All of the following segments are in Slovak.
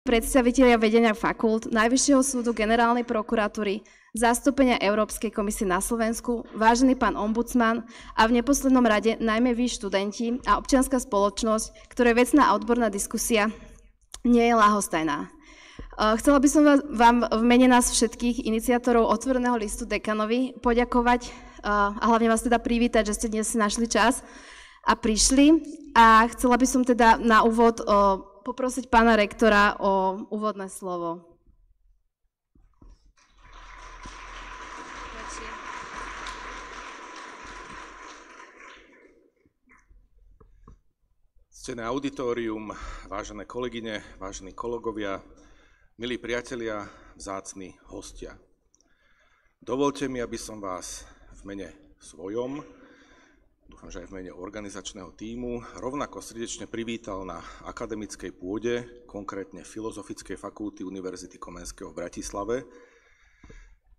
predstavitelia vedenia fakult, Najvyššieho súdu, Generálnej prokuratúry, zastúpenia Európskej komisie na Slovensku, vážený pán ombudsman a v neposlednom rade najmä vy študenti a občianska spoločnosť, ktorej vecná a odborná diskusia nie je ľahostajná. Chcela by som vám v mene nás všetkých iniciátorov Otvoreného listu dekanovi poďakovať a hlavne vás teda privítať, že ste dnes našli čas a prišli. A chcela by som teda na úvod poprosiť pána rektora o úvodné slovo. Ctené auditórium, vážené kolegyne, vážení kolegovia, milí priatelia, vzácni hostia. Dovoľte mi, aby som vás v mene svojom, dúfam, že aj v mene organizačného tímu, rovnako srdečne privítal na akademickej pôde, konkrétne Filozofickej fakulty Univerzity Komenského v Bratislave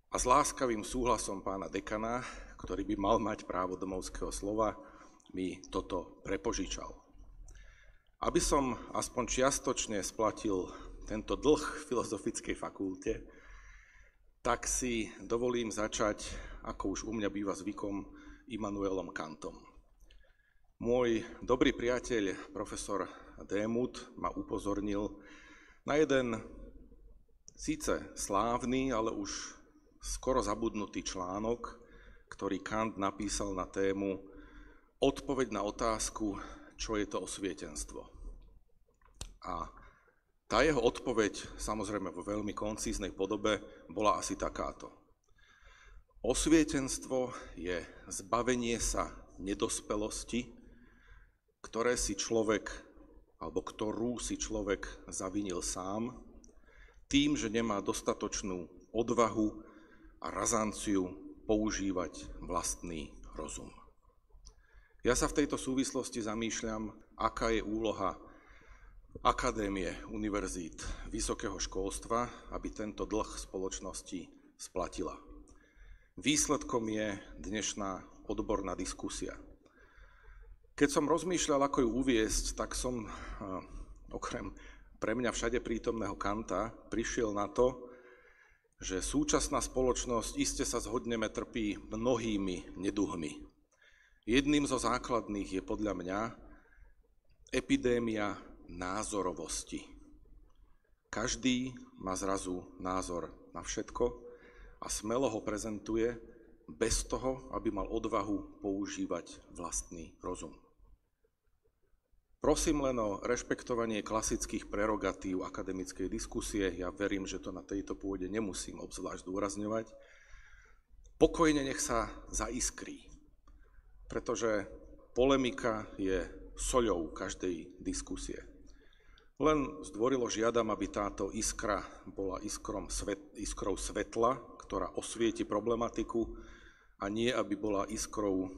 a s láskavým súhlasom pána dekana, ktorý by mal mať právo domovského slova, mi toto prepožičal. Aby som aspoň čiastočne splatil tento dlh Filozofickej fakulte, tak si dovolím začať, ako už u mňa býva zvykom, Immanuelom Kantom. Môj dobrý priateľ, profesor Démut, ma upozornil na jeden síce slávny, ale už skoro zabudnutý článok, ktorý Kant napísal na tému Odpoveď na otázku, čo je to osvietenstvo. A tá jeho odpoveď, samozrejme vo veľmi koncíznej podobe, bola asi takáto. Osvietenstvo je zbavenie sa nedospelosti, ktorú si človek zavinil sám, tým, že nemá dostatočnú odvahu a razanciu používať vlastný rozum. Ja sa v tejto súvislosti zamýšľam, aká je úloha akadémie, univerzít, vysokého školstva, aby tento dlh spoločnosti splatila. Výsledkom je dnešná odborná diskusia. Keď som rozmýšľal, ako ju uviesť, tak som okrem pre mňa všade prítomného Kanta prišiel na to, že súčasná spoločnosť, iste sa zhodneme, trpí mnohými neduhmi. Jedným zo základných je podľa mňa epidémia názorovosti. Každý má zrazu názor na všetko a smelo ho prezentuje bez toho, aby mal odvahu používať vlastný rozum. Prosím len o rešpektovanie klasických prerogatív akademickej diskusie. Ja verím, že to na tejto pôde nemusím obzvlášť zdôrazňovať. Pokojne nech sa zaiskrí, pretože polemika je soľou každej diskusie. Len zdvorilo žiadam, aby táto iskra bola iskrou svetla, ktorá osvieti problematiku, a nie aby bola iskrou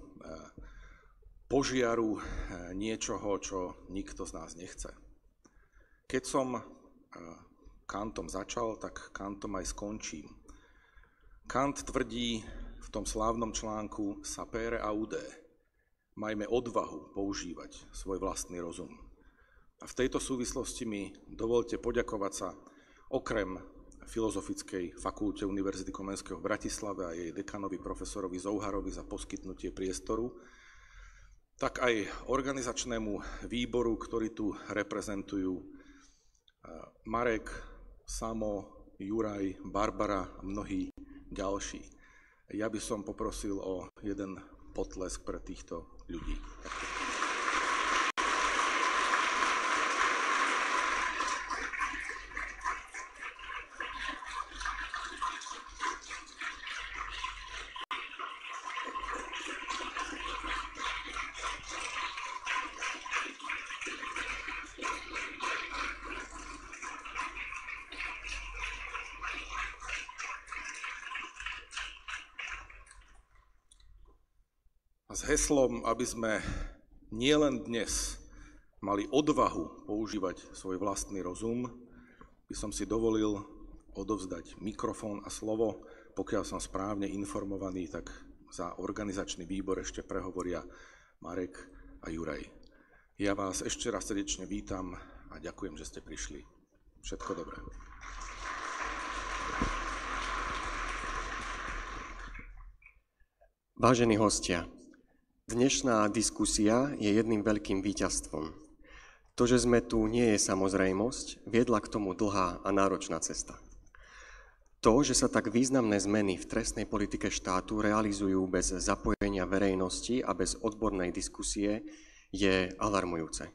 požiaru niečoho, čo nikto z nás nechce. Keď som Kantom začal, tak Kantom aj skončím. Kant tvrdí v tom slávnom článku Sapere aude, majme odvahu používať svoj vlastný rozum. A v tejto súvislosti mi dovolte poďakovať sa okrem Filozofickej fakulte Univerzity Komenského v Bratislave a jej dekanovi profesorovi Zouharovi za poskytnutie priestoru, tak aj organizačnému výboru, ktorý tu reprezentujú Marek, Samo, Juraj, Barbara a mnohí ďalší. Ja by som poprosil o jeden potlesk pre týchto ľudí. A s heslom, aby sme nielen dnes mali odvahu používať svoj vlastný rozum, by som si dovolil odovzdať mikrofón a slovo. Pokiaľ som správne informovaný, tak za organizačný výbor ešte prehovoria Marek a Juraj. Ja vás ešte raz srdečne vítam a ďakujem, že ste prišli. Všetko dobré. Vážení hostia, dnešná diskusia je jedným veľkým víťazstvom. To, že sme tu, nie je samozrejmosť, viedla k tomu dlhá a náročná cesta. To, že sa tak významné zmeny v trestnej politike štátu realizujú bez zapojenia verejnosti a bez odbornej diskusie, je alarmujúce.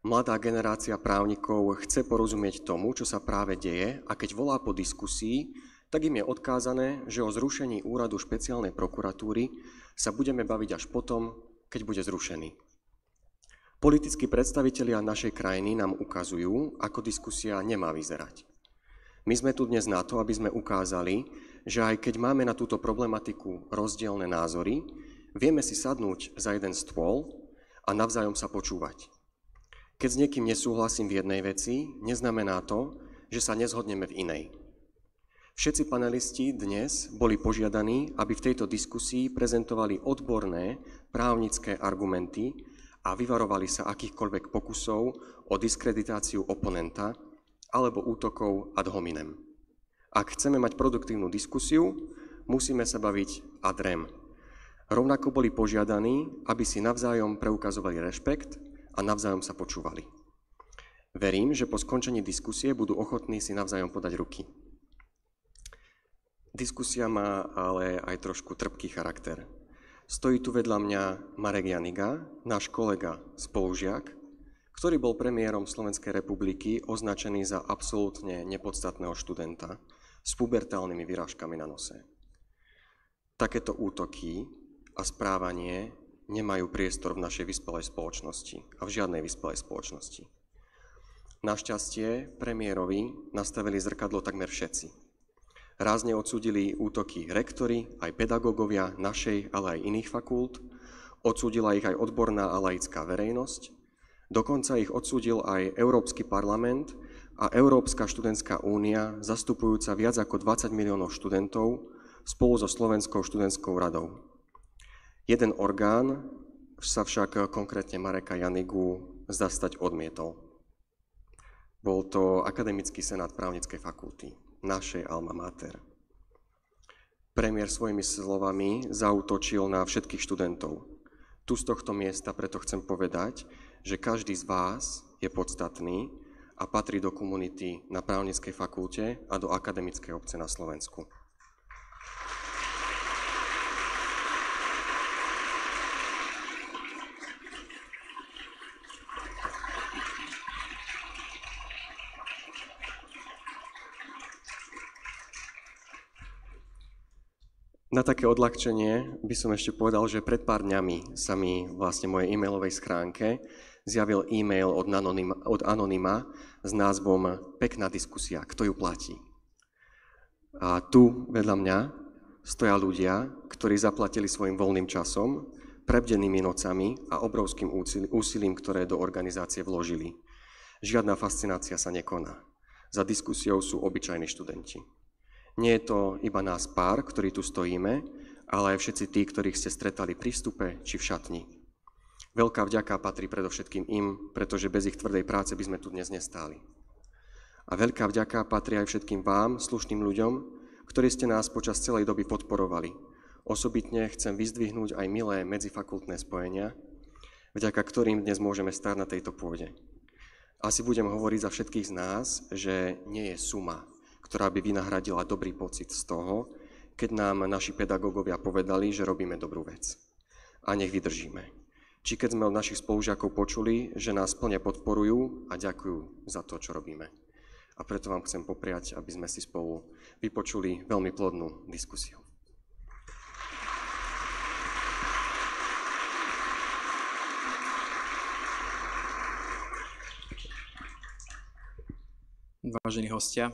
Mladá generácia právnikov chce porozumieť tomu, čo sa práve deje, a keď volá po diskusii, tak im je odkázané, že o zrušení úradu špeciálnej prokuratúry sa budeme baviť až potom, keď bude zrušený. Politickí predstavitelia našej krajiny nám ukazujú, ako diskusia nemá vyzerať. My sme tu dnes na to, aby sme ukázali, že aj keď máme na túto problematiku rozdielne názory, vieme si sadnúť za jeden stôl a navzájom sa počúvať. Keď s niekým nesúhlasím v jednej veci, neznamená to, že sa nezhodneme v inej. Všetci panelisti dnes boli požiadaní, aby v tejto diskusii prezentovali odborné právnické argumenty a vyvarovali sa akýchkoľvek pokusov o diskreditáciu oponenta alebo útokov ad hominem. Ak chceme mať produktívnu diskusiu, musíme sa baviť ad rem. Rovnako boli požiadaní, aby si navzájom preukazovali rešpekt a navzájom sa počúvali. Verím, že po skončení diskusie budú ochotní si navzájom podať ruky. Diskusia má ale aj trošku trpký charakter. Stojí tu vedľa mňa Marek Janiga, náš kolega, spolužiak, ktorý bol premiérom Slovenskej republiky označený za absolútne nepodstatného študenta s pubertálnymi vyrážkami na nose. Takéto útoky a správanie nemajú priestor v našej vyspelej spoločnosti a v žiadnej vyspelej spoločnosti. Našťastie premiérovi nastavili zrkadlo takmer všetci. Rázne odsúdili útoky rektori, aj pedagógovia našej, ale aj iných fakult. Odsúdila ich aj odborná a laická verejnosť. Dokonca ich odsúdil aj Európsky parlament a Európska študentská únia, zastupujúca viac ako 20 miliónov študentov spolu so Slovenskou študentskou radou. Jeden orgán sa však, konkrétne Mareka Janigu, zastať odmietol. Bol to Akademický senát právnickej fakulty, našej alma mater. Premiér svojimi slovami zaútočil na všetkých študentov. Tu z tohto miesta preto chcem povedať, že každý z vás je podstatný a patrí do komunity na právnickej fakulte a do akademickej obce na Slovensku. Na také odľahčenie by som ešte povedal, že pred pár dňami sa mi vlastne mojej e-mailovej schránke zjavil e-mail od anonyma s názvom Pekná diskusia, kto ju platí. A tu vedľa mňa stoja ľudia, ktorí zaplatili svojim voľným časom, prebdenými nocami a obrovským úsilím, ktoré do organizácie vložili. Žiadna fascinácia sa nekoná. Za diskusiou sú obyčajní študenti. Nie je to iba nás pár, ktorí tu stojíme, ale aj všetci tí, ktorých ste stretali pri vstupe či v šatni. Veľká vďaka patrí predovšetkým im, pretože bez ich tvrdej práce by sme tu dnes nestáli. A veľká vďaka patrí aj všetkým vám, slušným ľuďom, ktorí ste nás počas celej doby podporovali. Osobitne chcem vyzdvihnúť aj milé medzifakultné spojenia, vďaka ktorým dnes môžeme stáť na tejto pôde. Asi budem hovoriť za všetkých z nás, že nie je suma, ktorá by vynahradila dobrý pocit z toho, keď nám naši pedagógovia povedali, že robíme dobrú vec. A nech vydržíme. Či keď sme od našich spolužiakov počuli, že nás plne podporujú a ďakujú za to, čo robíme. A preto vám chcem popriať, aby sme si spolu vypočuli veľmi plodnú diskusiu. Vážení hostia,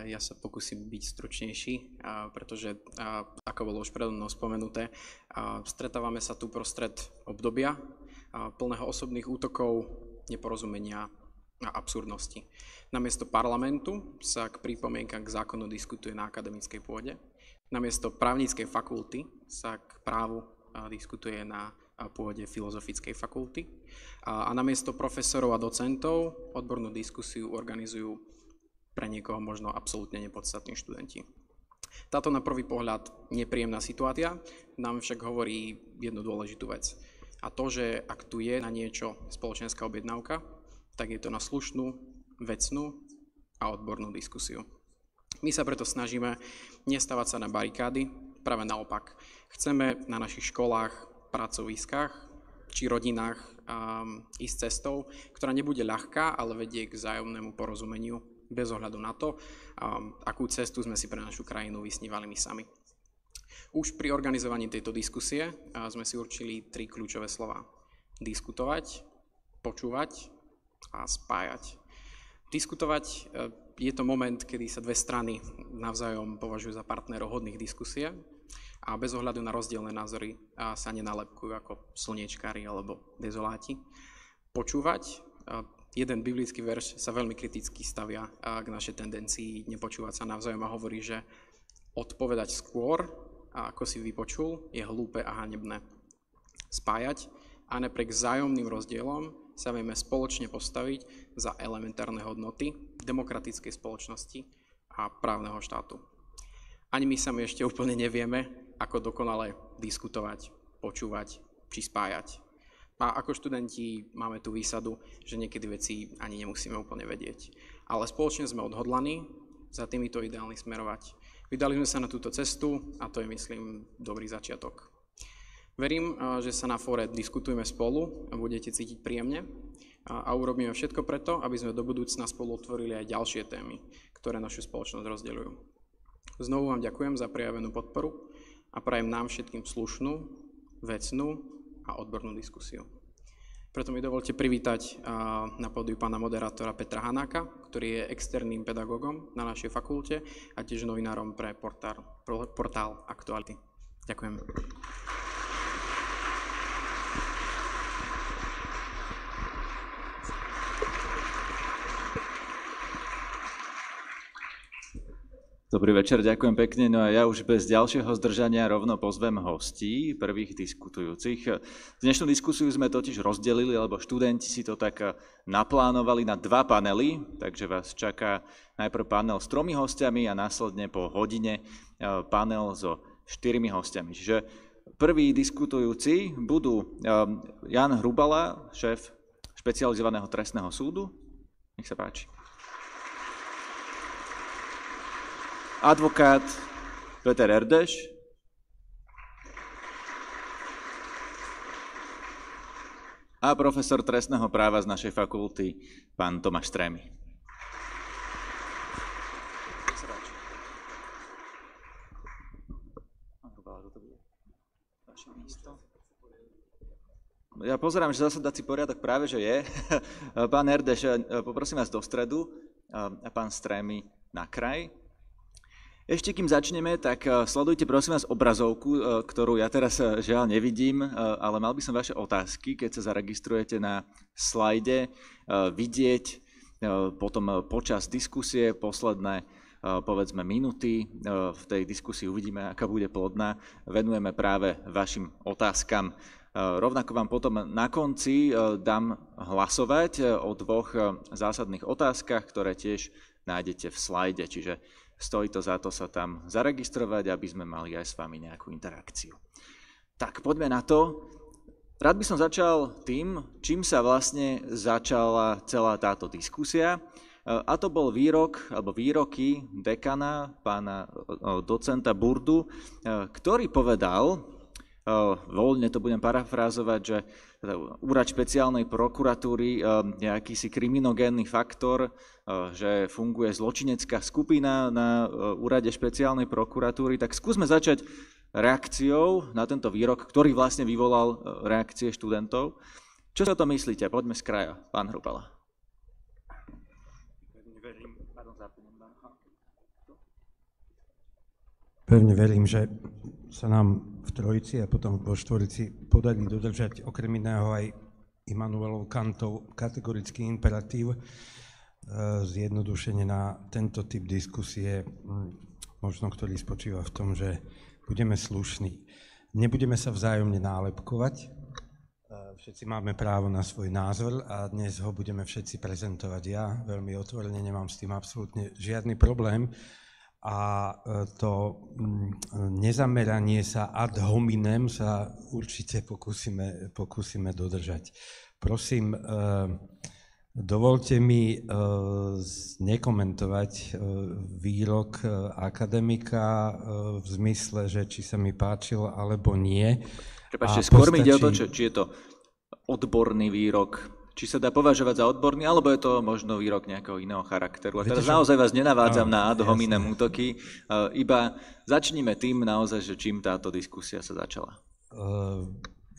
ja sa pokúsim byť stručnejší, pretože, ako bolo už predo mnou spomenuté, stretávame sa tu prostred obdobia plného osobných útokov, neporozumenia a absurdnosti. Namiesto parlamentu sa k pripomienkam k zákonu diskutuje na akademickej pôde, namiesto právnickej fakulty sa k právu diskutuje na pôde filozofickej fakulty a namiesto profesorov a docentov odbornú diskusiu organizujú pre niekoho možno absolútne nepodstatní študenti. Táto na prvý pohľad nepríjemná situácia nám však hovorí jednu dôležitú vec. A to, že ak tu je na niečo spoločenská objednávka, tak je to na slušnú, vecnú a odbornú diskusiu. My sa preto snažíme nestávať sa na barikády, práve naopak. Chceme na našich školách, pracoviskách či rodinách ísť cestou, ktorá nebude ľahká, ale vedie k vzájomnému porozumeniu bez ohľadu na to, akú cestu sme si pre našu krajinu vysnívali my sami. Už pri organizovaní tejto diskusie sme si určili 3 kľúčové slová. Diskutovať, počúvať a spájať. Diskutovať je to moment, kedy sa dve strany navzájom považujú za partnerov hodných diskusie a bez ohľadu na rozdielne názory sa nenalepkujú ako slniečkári alebo dezoláti. Počúvať, jeden biblický verš sa veľmi kriticky stavia k našej tendencii nepočúvať sa navzájom a hovorí, že odpovedať skôr, ako si vypočul, je hlúpe a hanebné. Spájať a napriek vzájomným rozdielom sa vieme spoločne postaviť za elementárne hodnoty demokratickej spoločnosti a právneho štátu. Ani my sami ešte úplne nevieme, ako dokonale diskutovať, počúvať či spájať. A ako študenti máme tú výsadu, že niekedy veci ani nemusíme úplne vedieť. Ale spoločne sme odhodlaní za týmito ideálmi smerovať. Vydali sme sa na túto cestu a to je, myslím, dobrý začiatok. Verím, že sa na fóre Diskutujme spolu a budete cítiť príjemne a urobíme všetko preto, aby sme do budúcna spolu otvorili aj ďalšie témy, ktoré našu spoločnosť rozdeľujú. Znovu vám ďakujem za prejavenú podporu a prajem nám všetkým slušnú, vecnú a odbornú diskusiu. Preto mi dovolte privítať na pódiu pána moderátora Petra Hanáka, ktorý je externým pedagógom na našej fakulte a tiež novinárom pre portál Aktuality. Ďakujem. Dobrý večer, ďakujem pekne. No a ja už bez ďalšieho zdržania rovno pozvem hostí, prvých diskutujúcich. Dnešnú diskusiu sme totiž rozdelili, lebo študenti si to tak naplánovali na 2 panely, takže vás čaká najprv panel s 3 hostiami a následne po hodine panel so 4 hostiami. Čiže prví diskutujúci budú Jan Hrubala, šéf špecializovaného trestného súdu. Nech sa páči. Advokát Peter Erdeš a profesor trestného práva z našej fakulty, pán Tomáš Strémy. Ja pozerám, že zasadací poriadok práve že je. Pán Erdeš, poprosím vás do stredu a pán Strémy na kraj. Ešte kým začneme, tak sledujte prosím vás obrazovku, ktorú ja teraz žiaľ nevidím, ale mal by som vaše otázky, keď sa zaregistrujete na slajde, vidieť potom počas diskusie posledné povedzme minúty v tej diskusii uvidíme, aká bude plodná, venujeme práve vašim otázkam. Rovnako vám potom na konci dám hlasovať o 2 zásadných otázkach, ktoré tiež nájdete v slajde, čiže stojí to za to sa tam zaregistrovať, aby sme mali aj s vami nejakú interakciu. Tak, poďme na to. Rád by som začal tým, čím sa vlastne začala celá táto diskusia. A to bol výrok, alebo výroky dekana, pána docenta Burdu, ktorý povedal, voľne to budem parafrázovať, že úrad špeciálnej prokuratúry je akýsi kriminogénny faktor, že funguje zločinecká skupina na úrade špeciálnej prokuratúry. Tak skúsme začať reakciou na tento výrok, ktorý vlastne vyvolal reakcie študentov. Čo si o to myslíte? Poďme z kraja. Pán Hrubala. Pevne verím, že sa nám v trojici a potom vo štvorici podarí dodržať okrem iného aj Immanuelov Kantov kategorický imperatív, zjednodušene na tento typ diskusie, možno ktorý spočíva v tom, že budeme slušní. Nebudeme sa vzájomne nálepkovať, Všetci máme právo na svoj názor a dnes ho budeme všetci prezentovať. Ja veľmi otvorene nemám s tým absolútne žiadny problém a to nezameranie sa ad hominem sa určite pokúsime dodržať. Prosím, dovolte mi nekomentovať výrok akademika v zmysle, že či sa mi páčil alebo nie. Prepáčte, skôr mi ide o to, či je to odborný výrok, či sa dá považovať za odborný, alebo je to možno výrok nejakého iného charakteru. A teraz naozaj vás nenavádzam na ad hominem útoky, iba začnime tým naozaj, že čím táto diskusia sa začala.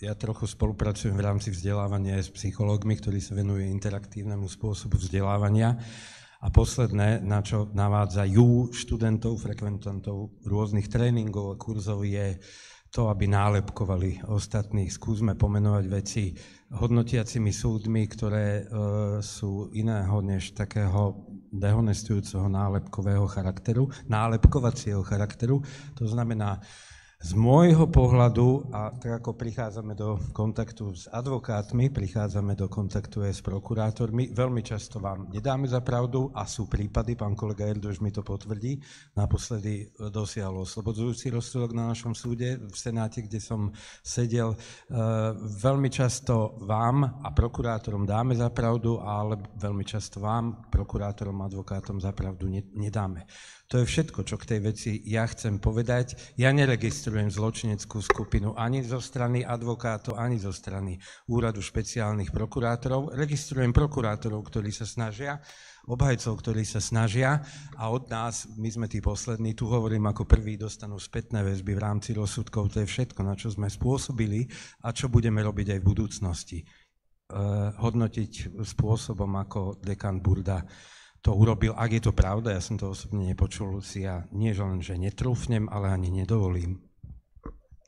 Ja trochu spolupracujem v rámci vzdelávania aj s psychológmi, ktorí sa venujú interaktívnemu spôsobu vzdelávania. A posledné, na čo navádzajú študentov, frekventantov rôznych tréningov a kurzov, je to, aby nálepkovali ostatných. Skúsme pomenovať veci hodnotiacimi súdmi, ktoré sú iného než takého dehonestujúceho nálepkového charakteru, nálepkovacieho charakteru. To znamená, z môjho pohľadu, a tak ako prichádzame do kontaktu s advokátmi, prichádzame do kontaktu aj s prokurátormi, veľmi často vám nedáme za pravdu a sú prípady, pán kolega Erdoš mi to potvrdí, naposledy dosiahol oslobodzujúci rozsudok na našom súde v Senáte, kde som sedel. Veľmi často vám a prokurátorom dáme za pravdu, ale veľmi často vám, prokurátorom a advokátom za pravdu nedáme. To je všetko, čo k tej veci ja chcem povedať. Ja neregistrujem zločineckú skupinu ani zo strany advokátov, ani zo strany úradu špeciálnych prokurátorov. Registrujem prokurátorov, ktorí sa snažia, obhajcov, ktorí sa snažia a od nás, my sme tí poslední, tu hovorím ako prvý, dostanú spätné väzby v rámci rozsudkov. To je všetko, na čo sme spôsobili a čo budeme robiť aj v budúcnosti. Hodnotiť spôsobom, ako dekan Burda to urobil. Ak je to pravda, ja som to osobne nepočul, si ja nie len, že netrúfnem, ale ani nedovolím.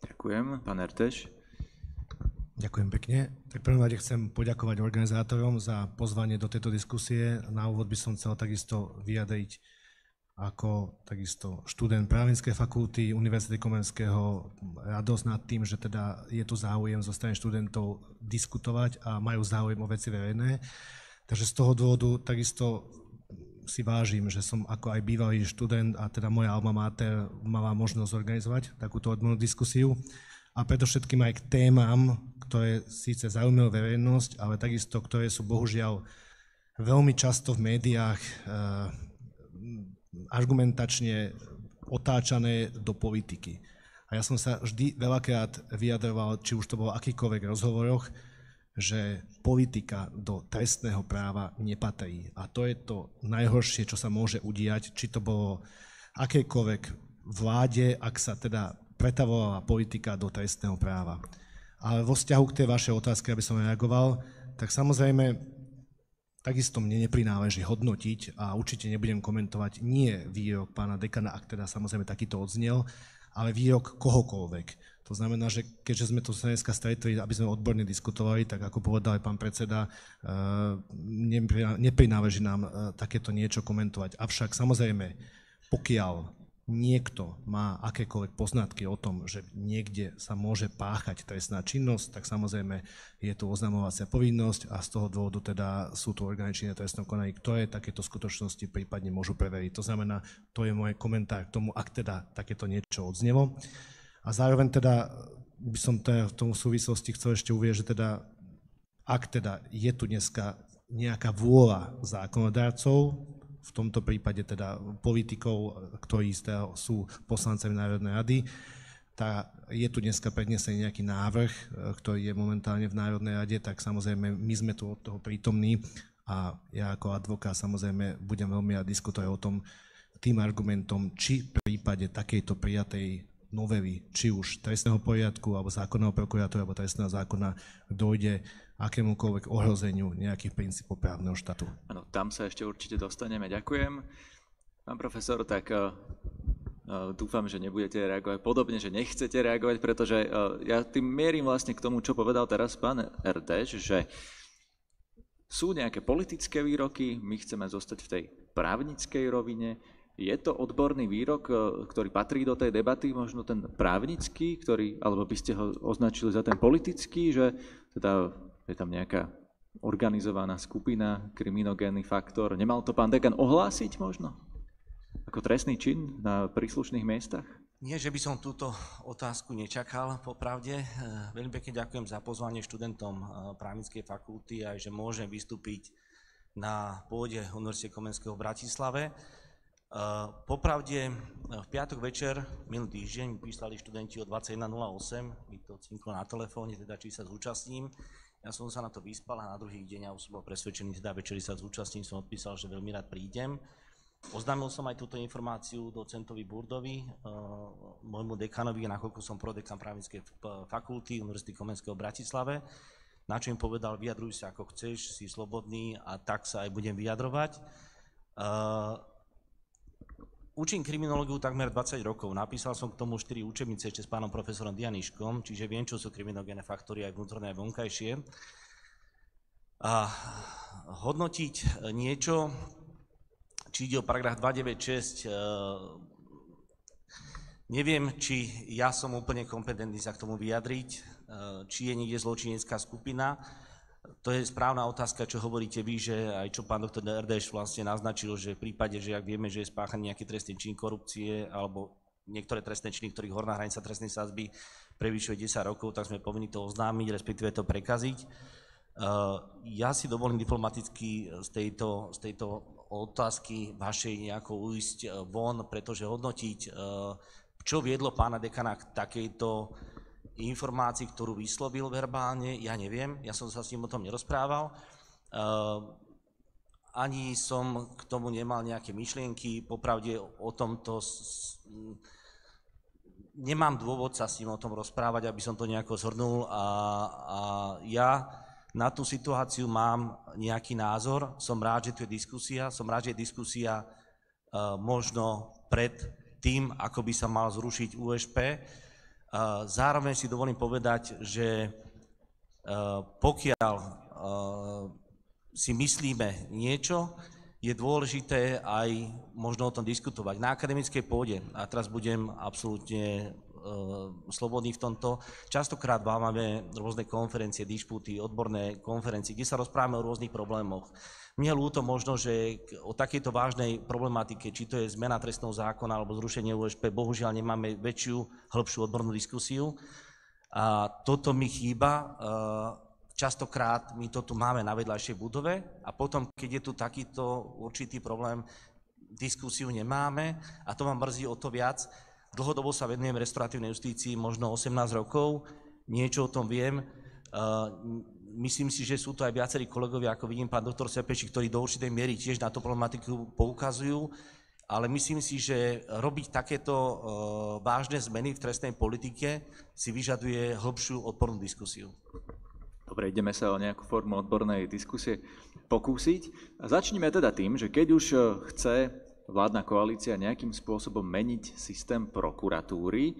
Ďakujem. Pán Erteš. Ďakujem pekne. Tak prvom rade chcem poďakovať organizátorom za pozvanie do tejto diskusie. Na úvod by som chcel takisto vyjadriť ako takisto študent právnickej fakulty Univerzity Komenského radosť nad tým, že teda je tu záujem zo strany študentov diskutovať a majú záujem o veci verejné. Takže z toho dôvodu takisto si vážim, že som ako aj bývalý študent a teda moja alma mater mala možnosť zorganizovať takúto odbornú diskusiu a predovšetkým aj k témam, ktoré síce zaujímajú verejnosť, ale takisto, ktoré sú bohužiaľ veľmi často v médiách argumentačne otáčané do politiky. A ja som sa vždy veľakrát vyjadroval, či už to bolo v akýchkoľvek rozhovoroch, že politika do trestného práva nepatrí. A to je to najhoršie, čo sa môže udiať, či to bolo akékoľvek vláde, ak sa teda pretavovala politika do trestného práva. Ale vo vzťahu k tej vašej otázke, aby som reagoval, tak samozrejme takisto mne neprináleží hodnotiť a určite nebudem komentovať nie výrok pána dekana, ak teda samozrejme takýto odznel, ale výrok kohokoľvek. To znamená, že keďže sme tu sa dneska stretli, aby sme odborne diskutovali, tak ako povedal aj pán predseda, neprináleží nám takéto niečo komentovať. Avšak samozrejme, pokiaľ niekto má akékoľvek poznatky o tom, že niekde sa môže páchať trestná činnosť, tak samozrejme je tu oznamovacia povinnosť a z toho dôvodu teda sú tu orgány činné v trestnom konaní, ktoré takéto skutočnosti prípadne môžu preveriť. To znamená, to je môj komentár k tomu, ak teda takéto niečo odznelo. A zároveň teda by som teda v tom súvislosti chcel ešte uvieť, že teda ak teda je tu dneska nejaká vôľa zákonodárcov, v tomto prípade teda politikov, ktorí sú poslancami Národnej rady, tá je tu dneska prednesený nejaký návrh, ktorý je momentálne v Národnej rade, tak samozrejme my sme tu od toho prítomní a ja ako advokát samozrejme budem veľmi rád diskutovať o tom tým argumentom, či v prípade takejto prijatej novely, či už trestného poriadku, alebo zákonného prokurátora, alebo trestného zákona, dojde akémukoľvek ohrozeniu nejakých princípov právneho štátu. Áno, tam sa ešte určite dostaneme. Ďakujem. Pán profesor, tak dúfam, že nebudete reagovať podobne, že nechcete reagovať, pretože ja tým mierim vlastne k tomu, čo povedal teraz pán Erdeš, že sú nejaké politické výroky, my chceme zostať v tej právnickej rovine. Je to odborný výrok, ktorý patrí do tej debaty, možno ten právnický, alebo by ste ho označili za ten politický, že teda je tam nejaká organizovaná skupina, kriminogénny faktor. Nemal to pán dekan ohlásiť možno? Ako trestný čin na príslušných miestach? Nie, že by som túto otázku nečakal, popravde. Veľmi pekne ďakujem za pozvanie študentom právnickej fakulty aj, že môžem vystúpiť na pôde Univerzity Komenského v Bratislave. Popravde, v piatok večer, minulý týždeň, písali študenti o 21.08, mi to cinklo na telefóne, teda či sa zúčastním. Ja som sa na to vyspal a na druhý deň ja už som bol presvedčený, teda večeri sa zúčastním, som odpísal, že veľmi rád prídem. Oznámil som aj túto informáciu docentovi Burdovi, môjmu dekanovi, nakoľko som prodekan právnickej fakulty Univerzity Komenského v Bratislave, na čo im povedal, vyjadruj sa ako chceš, si slobodný a tak sa aj budem vyjadrovať. Učím kriminológiu takmer 20 rokov, napísal som k tomu 4 učebnice ešte s pánom profesorom Dianiškom, čiže viem, čo sú kriminogénne faktory aj vnútorné a vonkajšie. A hodnotiť niečo, či ide o paragraf 296, neviem, či ja som úplne kompetentný sa k tomu vyjadriť, či je niekde zločinecká skupina. To je správna otázka, čo hovoríte vy, že aj čo pán doktor Erdős vlastne naznačil, že v prípade, že ak vieme, že je spáchaný nejaký trestný čin korupcie alebo niektoré trestné činy, ktorých horná hranica trestnej sadzby prevyšuje 10 rokov, tak sme povinni to oznámiť, respektíve to prekaziť. Ja si dovolím diplomaticky z tejto otázky vašej nejako ujsť von, pretože hodnotiť, čo viedlo pána dekana k takejto informácii, ktorú vyslovil verbálne, ja neviem, ja som sa s ním o tom nerozprával. Ani som k tomu nemal nejaké myšlienky, popravde o tomto nemám dôvod sa s ním o tom rozprávať, aby som to nejako zhrnul a ja na tú situáciu mám nejaký názor, som rád, že tu je diskusia, som rád, že je diskusia možno pred tým, ako by sa mal zrušiť USP. Zároveň si dovolím povedať, že pokiaľ si myslíme niečo, je dôležité aj možno o tom diskutovať. Na akademickej pôde, a teraz budem absolútne slobodný v tomto, častokrát máme rôzne konferencie, dišputy, odborné konferencie, kde sa rozprávame o rôznych problémoch. Mne je ľúto možno, že o takejto vážnej problematike, či to je zmena trestného zákona alebo zrušenie USP, bohužiaľ nemáme väčšiu, hĺbšiu odbornú diskusiu. A toto mi chýba. Častokrát my to tu máme na vedľajšej budove a potom, keď je tu takýto určitý problém, diskusiu nemáme a to ma mrzí o to viac. Dlhodobo sa venujem restauratívnej justícii, možno 18 rokov, niečo o tom viem. Myslím si, že sú to aj viacerí kolegovia, ako vidím pán doktor Sepeši, ktorí do určitej miery tiež na tú problematiku poukazujú, ale myslím si, že robiť takéto vážne zmeny v trestnej politike si vyžaduje hlbšiu odbornú diskusiu. Dobre, ideme sa o nejakú formu odbornej diskusie pokúsiť. A začneme teda tým, že keď už chce vládna koalícia nejakým spôsobom meniť systém prokuratúry,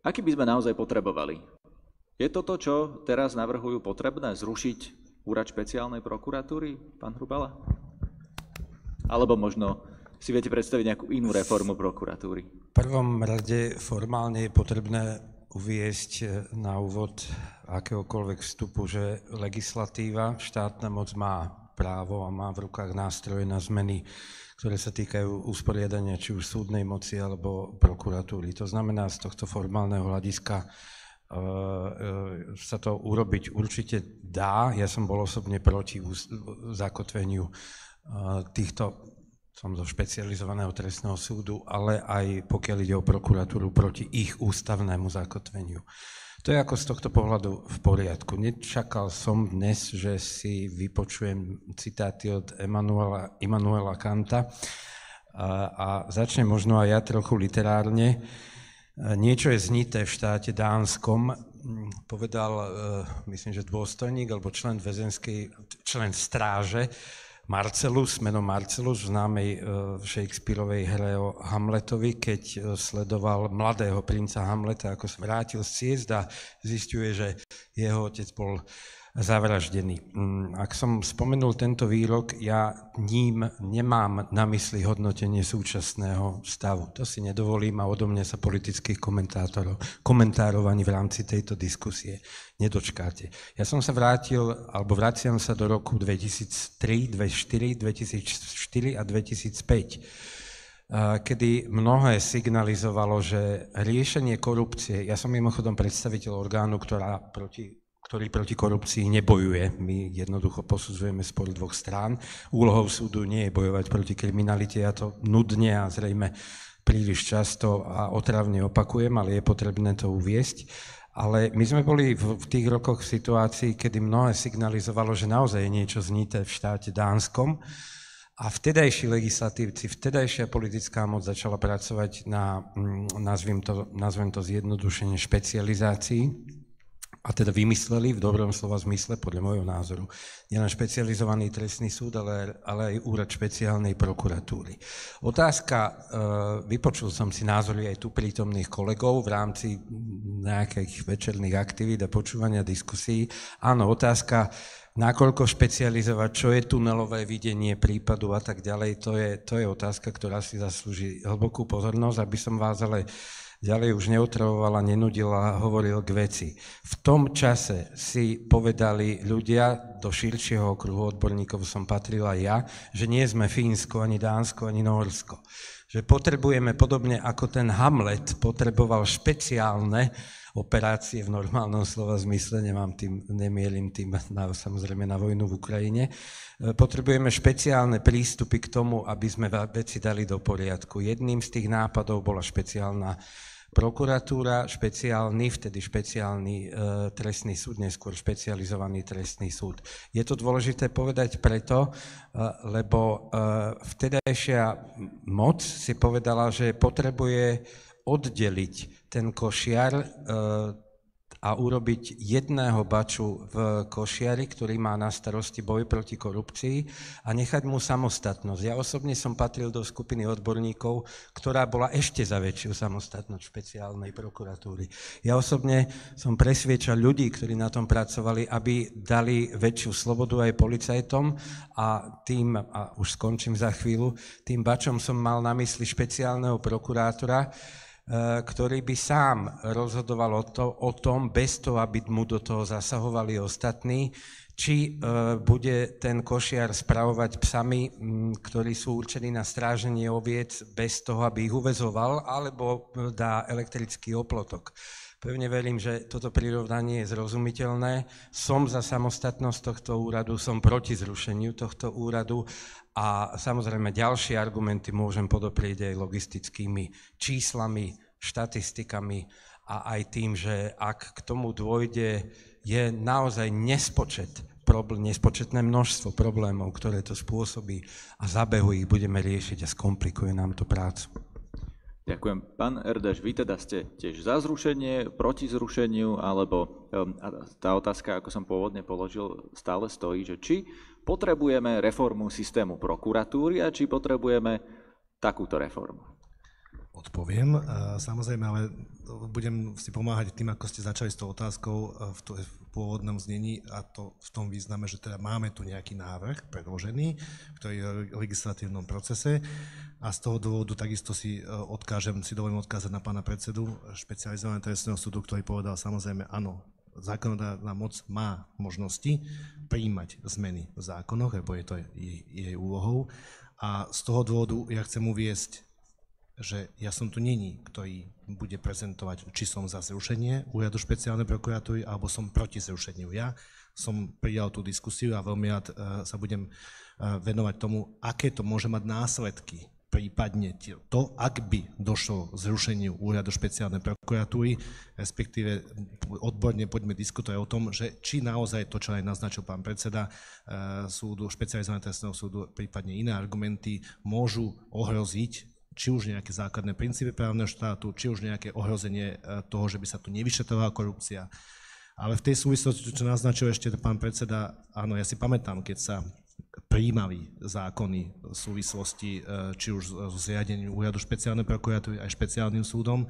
aký by sme naozaj potrebovali? Je toto, čo teraz navrhujú potrebné, zrušiť úrad špeciálnej prokuratúry, pán Hrubala? Alebo možno si viete predstaviť nejakú inú reformu prokuratúry? V prvom rade formálne je potrebné uviesť na úvod akéhokoľvek vstupu, že legislatíva, štátna moc má právo a má v rukách nástroje na zmeny, ktoré sa týkajú usporiadania či už súdnej moci alebo prokuratúry. To znamená, z tohto formálneho hľadiska sa to urobiť určite dá. Ja som bol osobne proti zakotveniu týchto, som zo špecializovaného trestného súdu, ale aj pokiaľ ide o prokuratúru, proti ich ústavnému zakotveniu. To je ako z tohto pohľadu v poriadku. Nečakal som dnes, že si vypočujem citáty od Immanuela Kanta a začnem možno aj ja trochu literárne. Niečo je znité v štáte dánskom, povedal, myslím, že dôstojník alebo člen stráže Marcellus, menom Marcellus v známej Shakespeareovej hre o Hamletovi, keď sledoval mladého princa Hamleta, ako sa vrátil z ciest a zisťuje, že jeho otec bol zavraždený. Ak som spomenul tento výrok, ja ním nemám na mysli hodnotenie súčasného stavu. To si nedovolím a odo mňa sa politických komentárov ani v rámci tejto diskusie nedočkáte. Ja som sa vraciam sa do roku 2003, 2004, 2004 a 2005, kedy mnohé signalizovalo, že riešenie korupcie, ja som mimochodom predstaviteľ orgánu, ktorý proti korupcii nebojuje. My jednoducho posudzujeme spor dvoch strán. Úlohou súdu nie je bojovať proti kriminalite, ja to nudne a zrejme príliš často a otravne opakujem, ale je potrebné to uviesť. Ale my sme boli v tých rokoch v situácii, kedy mnohé signalizovalo, že naozaj je niečo znité v štáte dánskom a vtedajší legislatívci, vtedajšia politická moc začala pracovať na, nazvem to zjednodušene, špecializácii. A teda vymysleli v dobrom slova zmysle, podľa môjho názoru, nielen špecializovaný trestný súd, ale aj úrad špeciálnej prokuratúry. Otázka, vypočul som si názory aj tu prítomných kolegov v rámci nejakých večerných aktivít a počúvania diskusí. Áno, otázka, nakoľko špecializovať, čo je tunelové videnie prípadu a tak ďalej, to je otázka, ktorá si zaslúži hlbokú pozornosť, aby som vás ale ďalej už neotravoval a nenudil a hovoril k veci. V tom čase si povedali ľudia, do širšieho okruhu odborníkov som patril aj ja, že nie sme Fínsko, ani Dánsko, ani Nórsko. Že potrebujeme, podobne ako ten Hamlet potreboval špeciálne operácie v normálnom slova zmysle, nemielim tým samozrejme na vojnu v Ukrajine, potrebujeme špeciálne prístupy k tomu, aby sme veci dali do poriadku. Jedným z tých nápadov bola špeciálna prokuratúra, vtedy špeciálny trestný súd, neskôr špecializovaný trestný súd. Je to dôležité povedať preto, lebo vtedajšia moc si povedala, že potrebuje oddeliť ten košiar a urobiť jedného baču v košiari, ktorý má na starosti boj proti korupcii a nechať mu samostatnosť. Ja osobne som patril do skupiny odborníkov, ktorá bola ešte za väčšiu samostatnosť špeciálnej prokuratúry. Ja osobne som presviečal ľudí, ktorí na tom pracovali, aby dali väčšiu slobodu aj policajtom a už skončím za chvíľu, tým bačom som mal na mysli špeciálneho prokurátora, ktorý by sám rozhodoval o tom, bez toho, aby mu do toho zasahovali ostatní, či bude ten košiar spravovať psami, ktorí sú určení na stráženie oviec, bez toho, aby ich uväzoval, alebo dá elektrický oplotok. Pevne verím, že toto prirovnanie je zrozumiteľné. Som za samostatnosť tohto úradu, som proti zrušeniu tohto úradu a samozrejme ďalšie argumenty môžem podoprieť aj logistickými číslami, štatistikami a aj tým, že ak k tomu dôjde, je naozaj nespočetné množstvo problémov, ktoré to spôsobí a za behu ich budeme riešiť a skomplikuje nám to prácu. Ďakujem. Pán Erdeš, vy teda ste tiež za zrušenie, proti zrušeniu, alebo tá otázka, ako som pôvodne položil, stále stojí, že či potrebujeme reformu systému prokuratúry a či potrebujeme takúto reformu? Odpoviem. Samozrejme, ale budem si pomáhať tým, ako ste začali s tou otázkou v pôvodnom znení a to v tom význame, že teda máme tu nejaký návrh predložený, ktorý je v legislatívnom procese a z toho dôvodu takisto si dovolím odkázať na pána predsedu špecializovaného trestného súdu, ktorý povedal samozrejme áno, zákonodárna moc má možnosti prijímať zmeny v zákonoch, lebo je to jej úlohou a z toho dôvodu ja chcem uviesť, že ja som tu není, ktorý bude prezentovať, či som za zrušenie úradu špeciálnej prokuratúry, alebo som proti zrušeniu. Ja som prijal tú diskusiu a veľmi rád sa budem venovať tomu, aké to môže mať následky, prípadne to, ak by došlo k zrušeniu úradu špeciálnej prokuratúry, respektíve odborne poďme diskutovať o tom, že či naozaj to, čo aj naznačil pán predseda súdu, špecializovaného trestného súdu, prípadne iné argumenty, môžu ohroziť či už nejaké základné princípy právneho štátu, či už nejaké ohrozenie toho, že by sa tu nevyšetrovala korupcia. Ale v tej súvislosti, čo naznačil ešte pán predseda, áno, ja si pamätám, keď sa prijímali zákony v súvislosti či už so zriadením úradu špeciálnej prokuratúry aj špeciálnym súdom.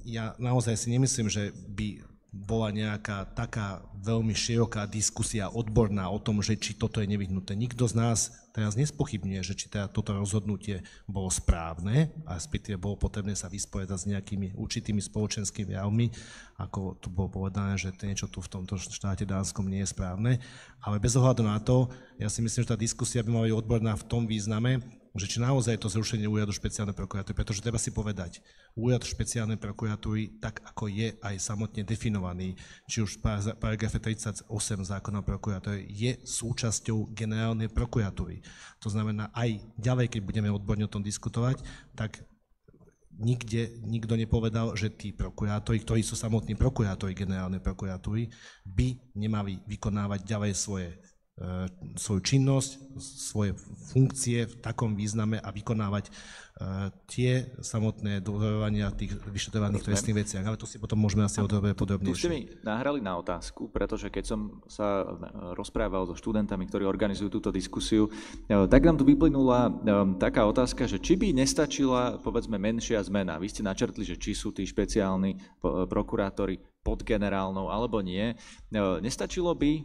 Ja naozaj si nemyslím, že by bola nejaká taká veľmi široká diskusia odborná o tom, že či toto je nevyhnutné. Nikto z nás teraz nespochybňuje, že či teda toto rozhodnutie bolo správne a respektíve bolo potrebné sa vysporiadať s nejakými určitými spoločenskými javmi, ako tu bolo povedané, že niečo tu v tomto štáte dánskom nie je správne. Ale bez ohľadu na to, ja si myslím, že tá diskusia by mala byť odborná v tom význame, že či naozaj to zrušenie úradu špeciálnej prokuratúry, pretože treba si povedať, úrad špeciálnej prokuratúry, tak ako je aj samotne definovaný, či už v paragrafe 38 zákona o prokuratúre, je súčasťou generálnej prokuratúry. To znamená, aj ďalej, keď budeme odborne o tom diskutovať, tak nikto nepovedal, že tí prokurátori, ktorí sú samotní prokurátori generálnej prokuratúry, by nemali vykonávať ďalej svoju činnosť, svoje funkcie v takom význame a vykonávať tie samotné dozorovania tých vyšetrovaných trestných veciach. Ale to si potom môžeme asi odrobiť podrobnejšie. Tu ste mi nahrali na otázku, pretože keď som sa rozprával so študentami, ktorí organizujú túto diskusiu, tak nám tu vyplynula taká otázka, že či by nestačila, povedzme, menšia zmena. Vy ste načrtli, že či sú tí špeciálni prokurátori pod generálnou alebo nie. Nestačilo by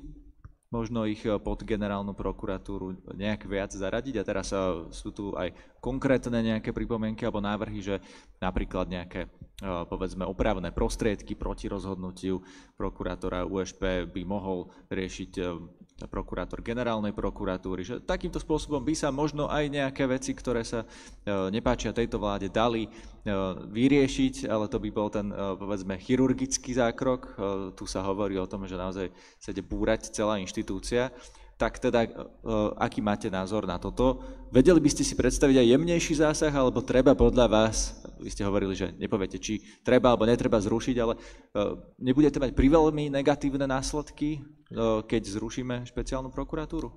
možno ich pod generálnu prokuratúru nejak viac zaradiť? A teraz sú tu aj konkrétne nejaké pripomienky alebo návrhy, že napríklad nejaké, povedzme, opravné prostriedky proti rozhodnutiu prokurátora UŠP by mohol riešiť prokurátor generálnej prokuratúry, že takýmto spôsobom by sa možno aj nejaké veci, ktoré sa nepáčia tejto vláde, dali vyriešiť, ale to by bol ten, povedzme, chirurgický zákrok. Tu sa hovorí o tom, že naozaj sa ide búrať celá inštitúcia. Tak teda, aký máte názor na toto? Vedeli by ste si predstaviť aj jemnejší zásah, alebo treba podľa vás, vy ste hovorili, že nepoviete, či treba alebo netreba zrušiť, ale nebudete mať priveľmi negatívne následky, keď zrušíme špeciálnu prokuratúru?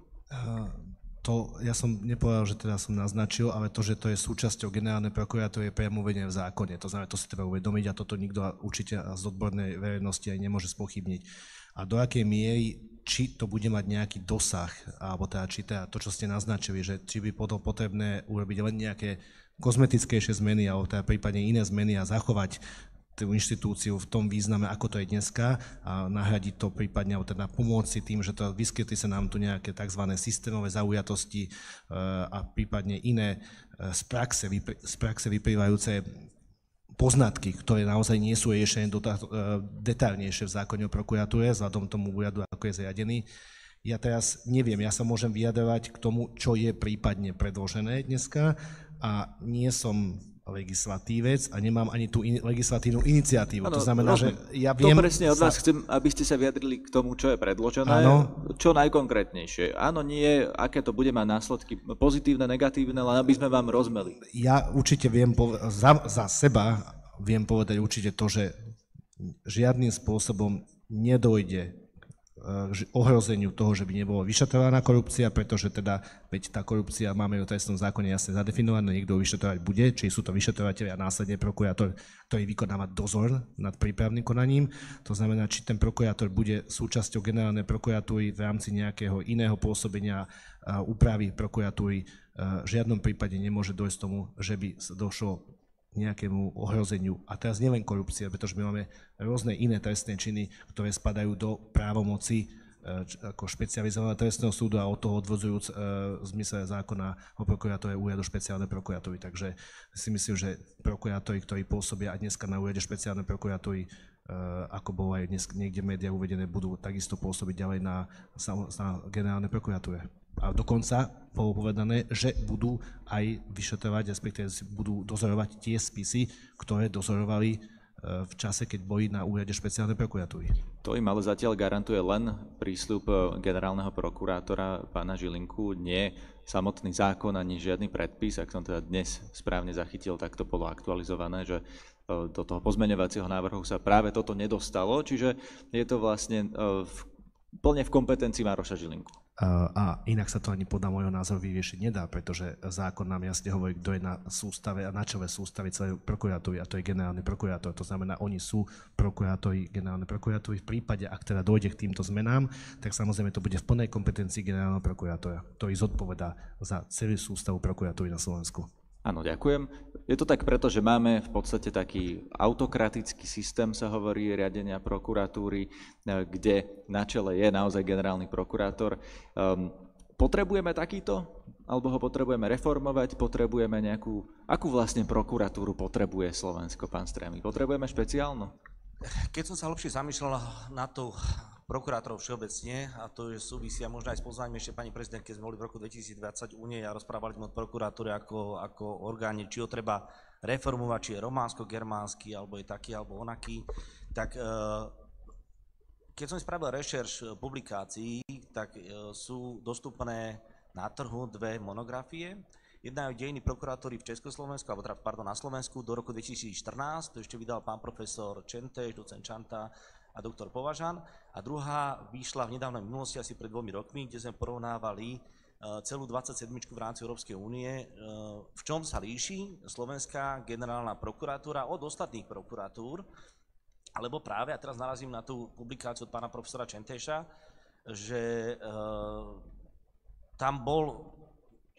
To ja som nepovedal, že teda som naznačil, ale to, že to je súčasťou generálnej prokuratúry, je priamo uvedené v zákone. To znamená, to si treba uvedomiť a toto nikto určite z odbornej verejnosti aj nemôže spochybniť. A do akej miery, či to bude mať nejaký dosah, alebo teda, či teda to, čo ste naznačili, že či by bolo potrebné urobiť len nejaké kozmetickejšie zmeny, alebo teda prípadne iné zmeny a zachovať tú inštitúciu v tom význame, ako to je dneska a nahradiť to prípadne, alebo teda pomôcť si tým, že to vyskytli sa nám tu nejaké tzv. Systémové zaujatosti a prípadne iné z praxe vyplývajúce poznatky, ktoré naozaj nie sú riešené detailnejšie v zákone o prokuratúre, vzhľadom tomu úradu, ako je zriadený. Ja teraz neviem, ja sa môžem vyjadrovať k tomu, čo je prípadne predložené dneska a nie som legislatívec a nemám ani tú legislatívnu iniciatívu. Ano, to znamená, že ja viem... To presne od vás chcem, aby ste sa vyjadrili k tomu, čo je predložené, čo najkonkrétnejšie. Áno, nie, aké to bude mať následky, pozitívne, negatívne, len aby sme vám rozmeli. Ja určite viem, za seba viem povedať určite to, že žiadnym spôsobom nedojde k ohrozeniu toho, že by nebola vyšetrovaná korupcia, pretože teda, veď tá korupcia máme v trestnom zákone jasne zadefinované, niekto vyšetrovať bude, či sú to vyšetrovateľi a následne prokurátor, ktorý vykonáva dozor nad prípravným konaním. To znamená, či ten prokurátor bude súčasťou generálnej prokuratúry v rámci nejakého iného pôsobenia úpravy prokuratúry. V žiadnom prípade nemôže dojsť tomu, že by došlo nejakému ohrozeniu. A teraz nielen korupcia, pretože my máme rôzne iné trestné činy, ktoré spadajú do právomoci ako špecializovaného trestného súdu a od toho odvodzujúc v zmysle zákona o prokuratúre úradu špeciálnej prokuratúry. Takže si myslím, že prokurátori, ktorí pôsobia aj dneska na úrade špeciálnej prokuratúry, ako bolo aj dnes niekde v médiách uvedené, budú takisto pôsobiť ďalej na generálnej prokuratúre. A dokonca bolo povedané, že budú aj vyšetrovať, respektíve budú dozorovať tie spisy, ktoré dozorovali v čase, keď boli na úrade špeciálnej prokuratúry. To im ale zatiaľ garantuje len prísľub generálneho prokurátora pána Žilinku, nie samotný zákon ani žiadny predpis. Ak som teda dnes správne zachytil, tak to bolo aktualizované, že do toho pozmeňovacieho návrhu sa práve toto nedostalo, čiže je to vlastne plne v kompetencii Maroša Žilinku. A inak sa to ani podľa môjho názoru vyriešiť nedá, pretože zákon nám jasne hovorí, kto je na sústave a na čele sústavy celej prokuratúry, a to je generálny prokurátor. To znamená, oni sú prokurátori generálnej prokuratúry. V prípade, ak teda dojde k týmto zmenám, tak samozrejme to bude v plnej kompetencii generálneho prokurátora, ktorý zodpovedá za celú sústavu prokuratúry na Slovensku. Áno, ďakujem. Je to tak preto, že máme v podstate taký autokratický systém, sa hovorí, riadenia prokuratúry, kde na čele je naozaj generálny prokurátor. Potrebujeme takýto? Alebo ho potrebujeme reformovať? Potrebujeme nejakú... Akú vlastne prokuratúru potrebuje Slovensko, pán Strémy? Potrebujeme špeciálnu? Keď som sa hlbšie zamýšľal na to prokurátorov všeobecne, a to je súvisia možno aj s pozvaním ešte pani prezident, keď sme boli v roku 2020 u nej a rozprávali sme o prokuratúre ako orgáne, či ho treba reformovať, či je románsko-germánsky, alebo je taký, alebo onaký, tak keď som spravil rešerš publikácií, tak sú dostupné na trhu dve monografie. Jedna je Dejiny prokuratúry v Československu, alebo pardon, na Slovensku do roku 2014, to ešte vydal pán profesor Čenteš, docent Čanta a doktor Považan. A druhá vyšla v nedávnej minulosti, asi pred 2 rokmi, kde sme porovnávali celú 27 v rámci Európskej únie, v čom sa líši slovenská generálna prokuratúra od ostatných prokuratúr, alebo práve, a teraz narazím na tú publikáciu od pána profesora Čenteša, že tam bol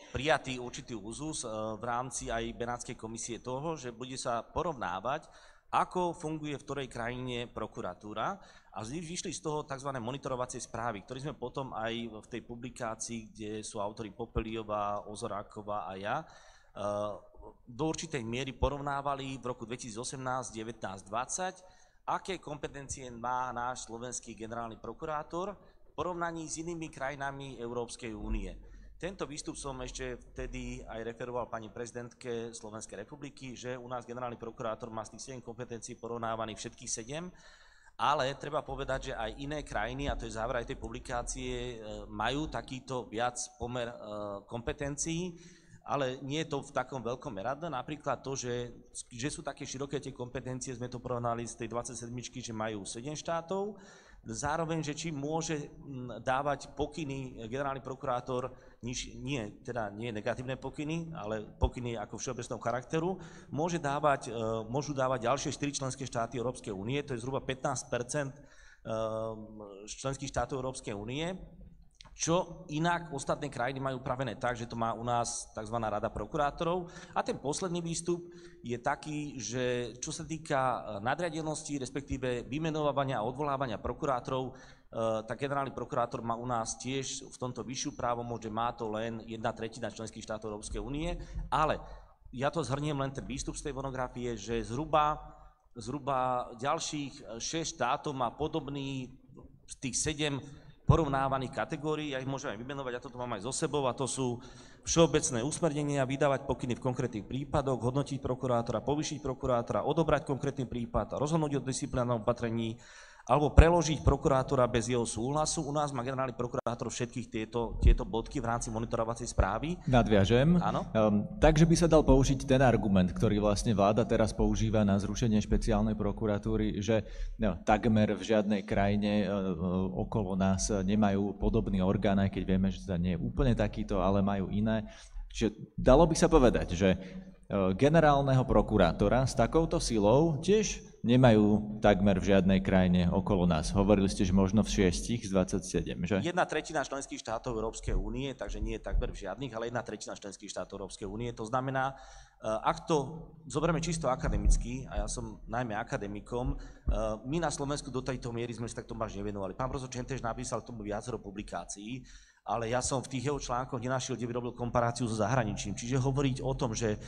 prijatý určitý úzus v rámci aj Benátskej komisie toho, že bude sa porovnávať, ako funguje v ktorej krajine prokuratúra, a vyšli z toho tzv. Monitorovacie správy, ktoré sme potom aj v tej publikácii, kde sú autori Popeliová, Ozoráková a ja, do určitej miery porovnávali v roku 2018, 19, 20, aké kompetencie má náš slovenský generálny prokurátor v porovnaní s inými krajinami Európskej únie. Tento výstup som ešte vtedy aj referoval pani prezidentke Slovenskej republiky, že u nás generálny prokurátor má z tých 7 kompetencií porovnávaných všetkých 7, ale treba povedať, že aj iné krajiny, a to je záver aj tej publikácie, majú takýto viac pomer kompetencií, ale nie je to v takom veľkom meradle. Napríklad to, že sú také široké tie kompetencie, sme to porovnali z tej 27, že majú 7 štátov, zároveň, že či môže dávať pokyny generálny prokurátor, nie negatívne pokyny, ale pokyny ako všeobecného charakteru, môžu dávať ďalšie 4 členské štáty Európskej únie, to je zhruba 15% členských štátov Európskej únie, čo inak ostatné krajiny majú upravené tak, že to má u nás tzv. Rada prokurátorov. A ten posledný výstup je taký, že čo sa týka nadriadenosti, respektíve vymenovávania a odvolávania prokurátorov, tak generálny prokurátor má u nás tiež v tomto vyššiu právomoc, že má to len 1/3 členských štátov Európskej únie, ale ja to zhrniem len ten výstup z tej monografie, že zhruba ďalších 6 štátov má podobný z tých 7 porovnávaných kategórií, ja ich môžem aj vymenovať, ja toto mám aj so sebou, a to sú všeobecné usmernenia, vydávať pokyny v konkrétnych prípadoch, hodnotiť prokurátora, povýšiť prokurátora, odobrať konkrétny prípad, rozhodnúť o disciplinárnom opatrení, alebo preložiť prokurátora bez jeho súhlasu. U nás má generálny prokurátor všetkých tieto bodky v rámci monitorovacej správy. Nadviažem. Áno. Takže by sa dal použiť ten argument, ktorý vlastne vláda teraz používa na zrušenie špeciálnej prokuratúry, že takmer v žiadnej krajine okolo nás nemajú podobný orgán, aj keď vieme, že teda nie je úplne takýto, ale majú iné. Čiže dalo by sa povedať, že generálneho prokurátora s takouto silou tiež nemajú takmer v žiadnej krajine okolo nás. Hovorili ste, že možno v 6 z 27, že? 1/3 členských štátov Európskej únie, takže nie je takmer v žiadnych, ale 1/3 členských štátov Európskej únie. To znamená, ak to zoberieme čisto akademicky, a ja som najmä akademikom, my na Slovensku do tejto miery sme sa takto až nevenovali. Pán profesor Čenteš napísal k tomu viacero publikácií, ale ja som v tých jeho článkoch nenašiel, kde by robil komparáciu so zahraničím. Čiže hovoriť o tom, že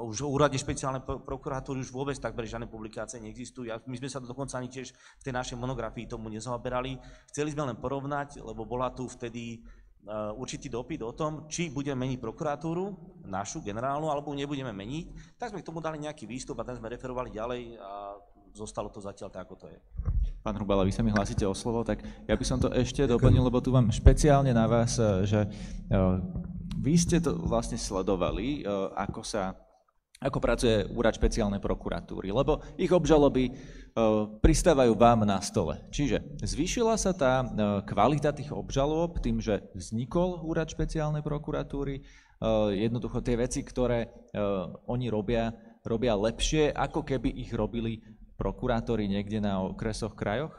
už o úrade špeciálnej prokuratúry už vôbec takmer žiadne publikácie neexistujú. My sme sa dokonca ani tiež v tej našej monografii tomu nezaoberali. Chceli sme len porovnať, lebo bola tu vtedy určitý dopyt o tom, či budeme meniť prokuratúru, našu generálnu, alebo nebudeme meniť. Tak sme k tomu dali nejaký výstup a ten sme referovali ďalej a zostalo to zatiaľ tak, ako to je. Pán Hrubala, vy sa mi hlásite o slovo, tak ja by som to ešte doplnil, lebo tu mám špeciálne na vás, že vy ste to vlastne sledovali, ako pracuje úrad špeciálnej prokuratúry, lebo ich obžaloby pristávajú vám na stole. Čiže zvýšila sa tá kvalita tých obžalob tým, že vznikol úrad špeciálnej prokuratúry, jednoducho tie veci, ktoré oni robia lepšie, ako keby ich robili prokurátori niekde na okresoch, krajoch?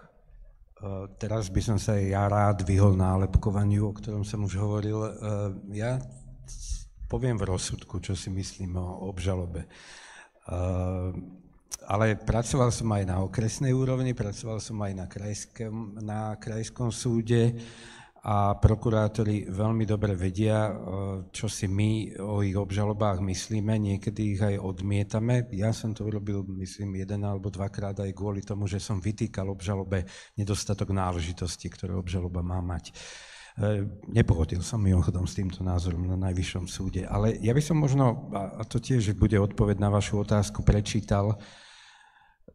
Teraz by som sa ja rád vyhol nálepkovaniu, o ktorom som už hovoril. Ja poviem v rozsudku, čo si myslím o obžalobe. Ale pracoval som aj na okresnej úrovni, pracoval som aj na krajskom súde a prokurátori veľmi dobre vedia, čo si my o ich obžalobách myslíme, niekedy ich aj odmietame. Ja som to urobil, myslím, 1 alebo 2-krát aj kvôli tomu, že som vytýkal obžalobe nedostatok náležitosti, ktoré obžaloba má mať. Nepohodil som mimochodom s týmto názorom na Najvyššom súde, ale ja by som možno, a to tiež bude odpoveď na vašu otázku, prečítal.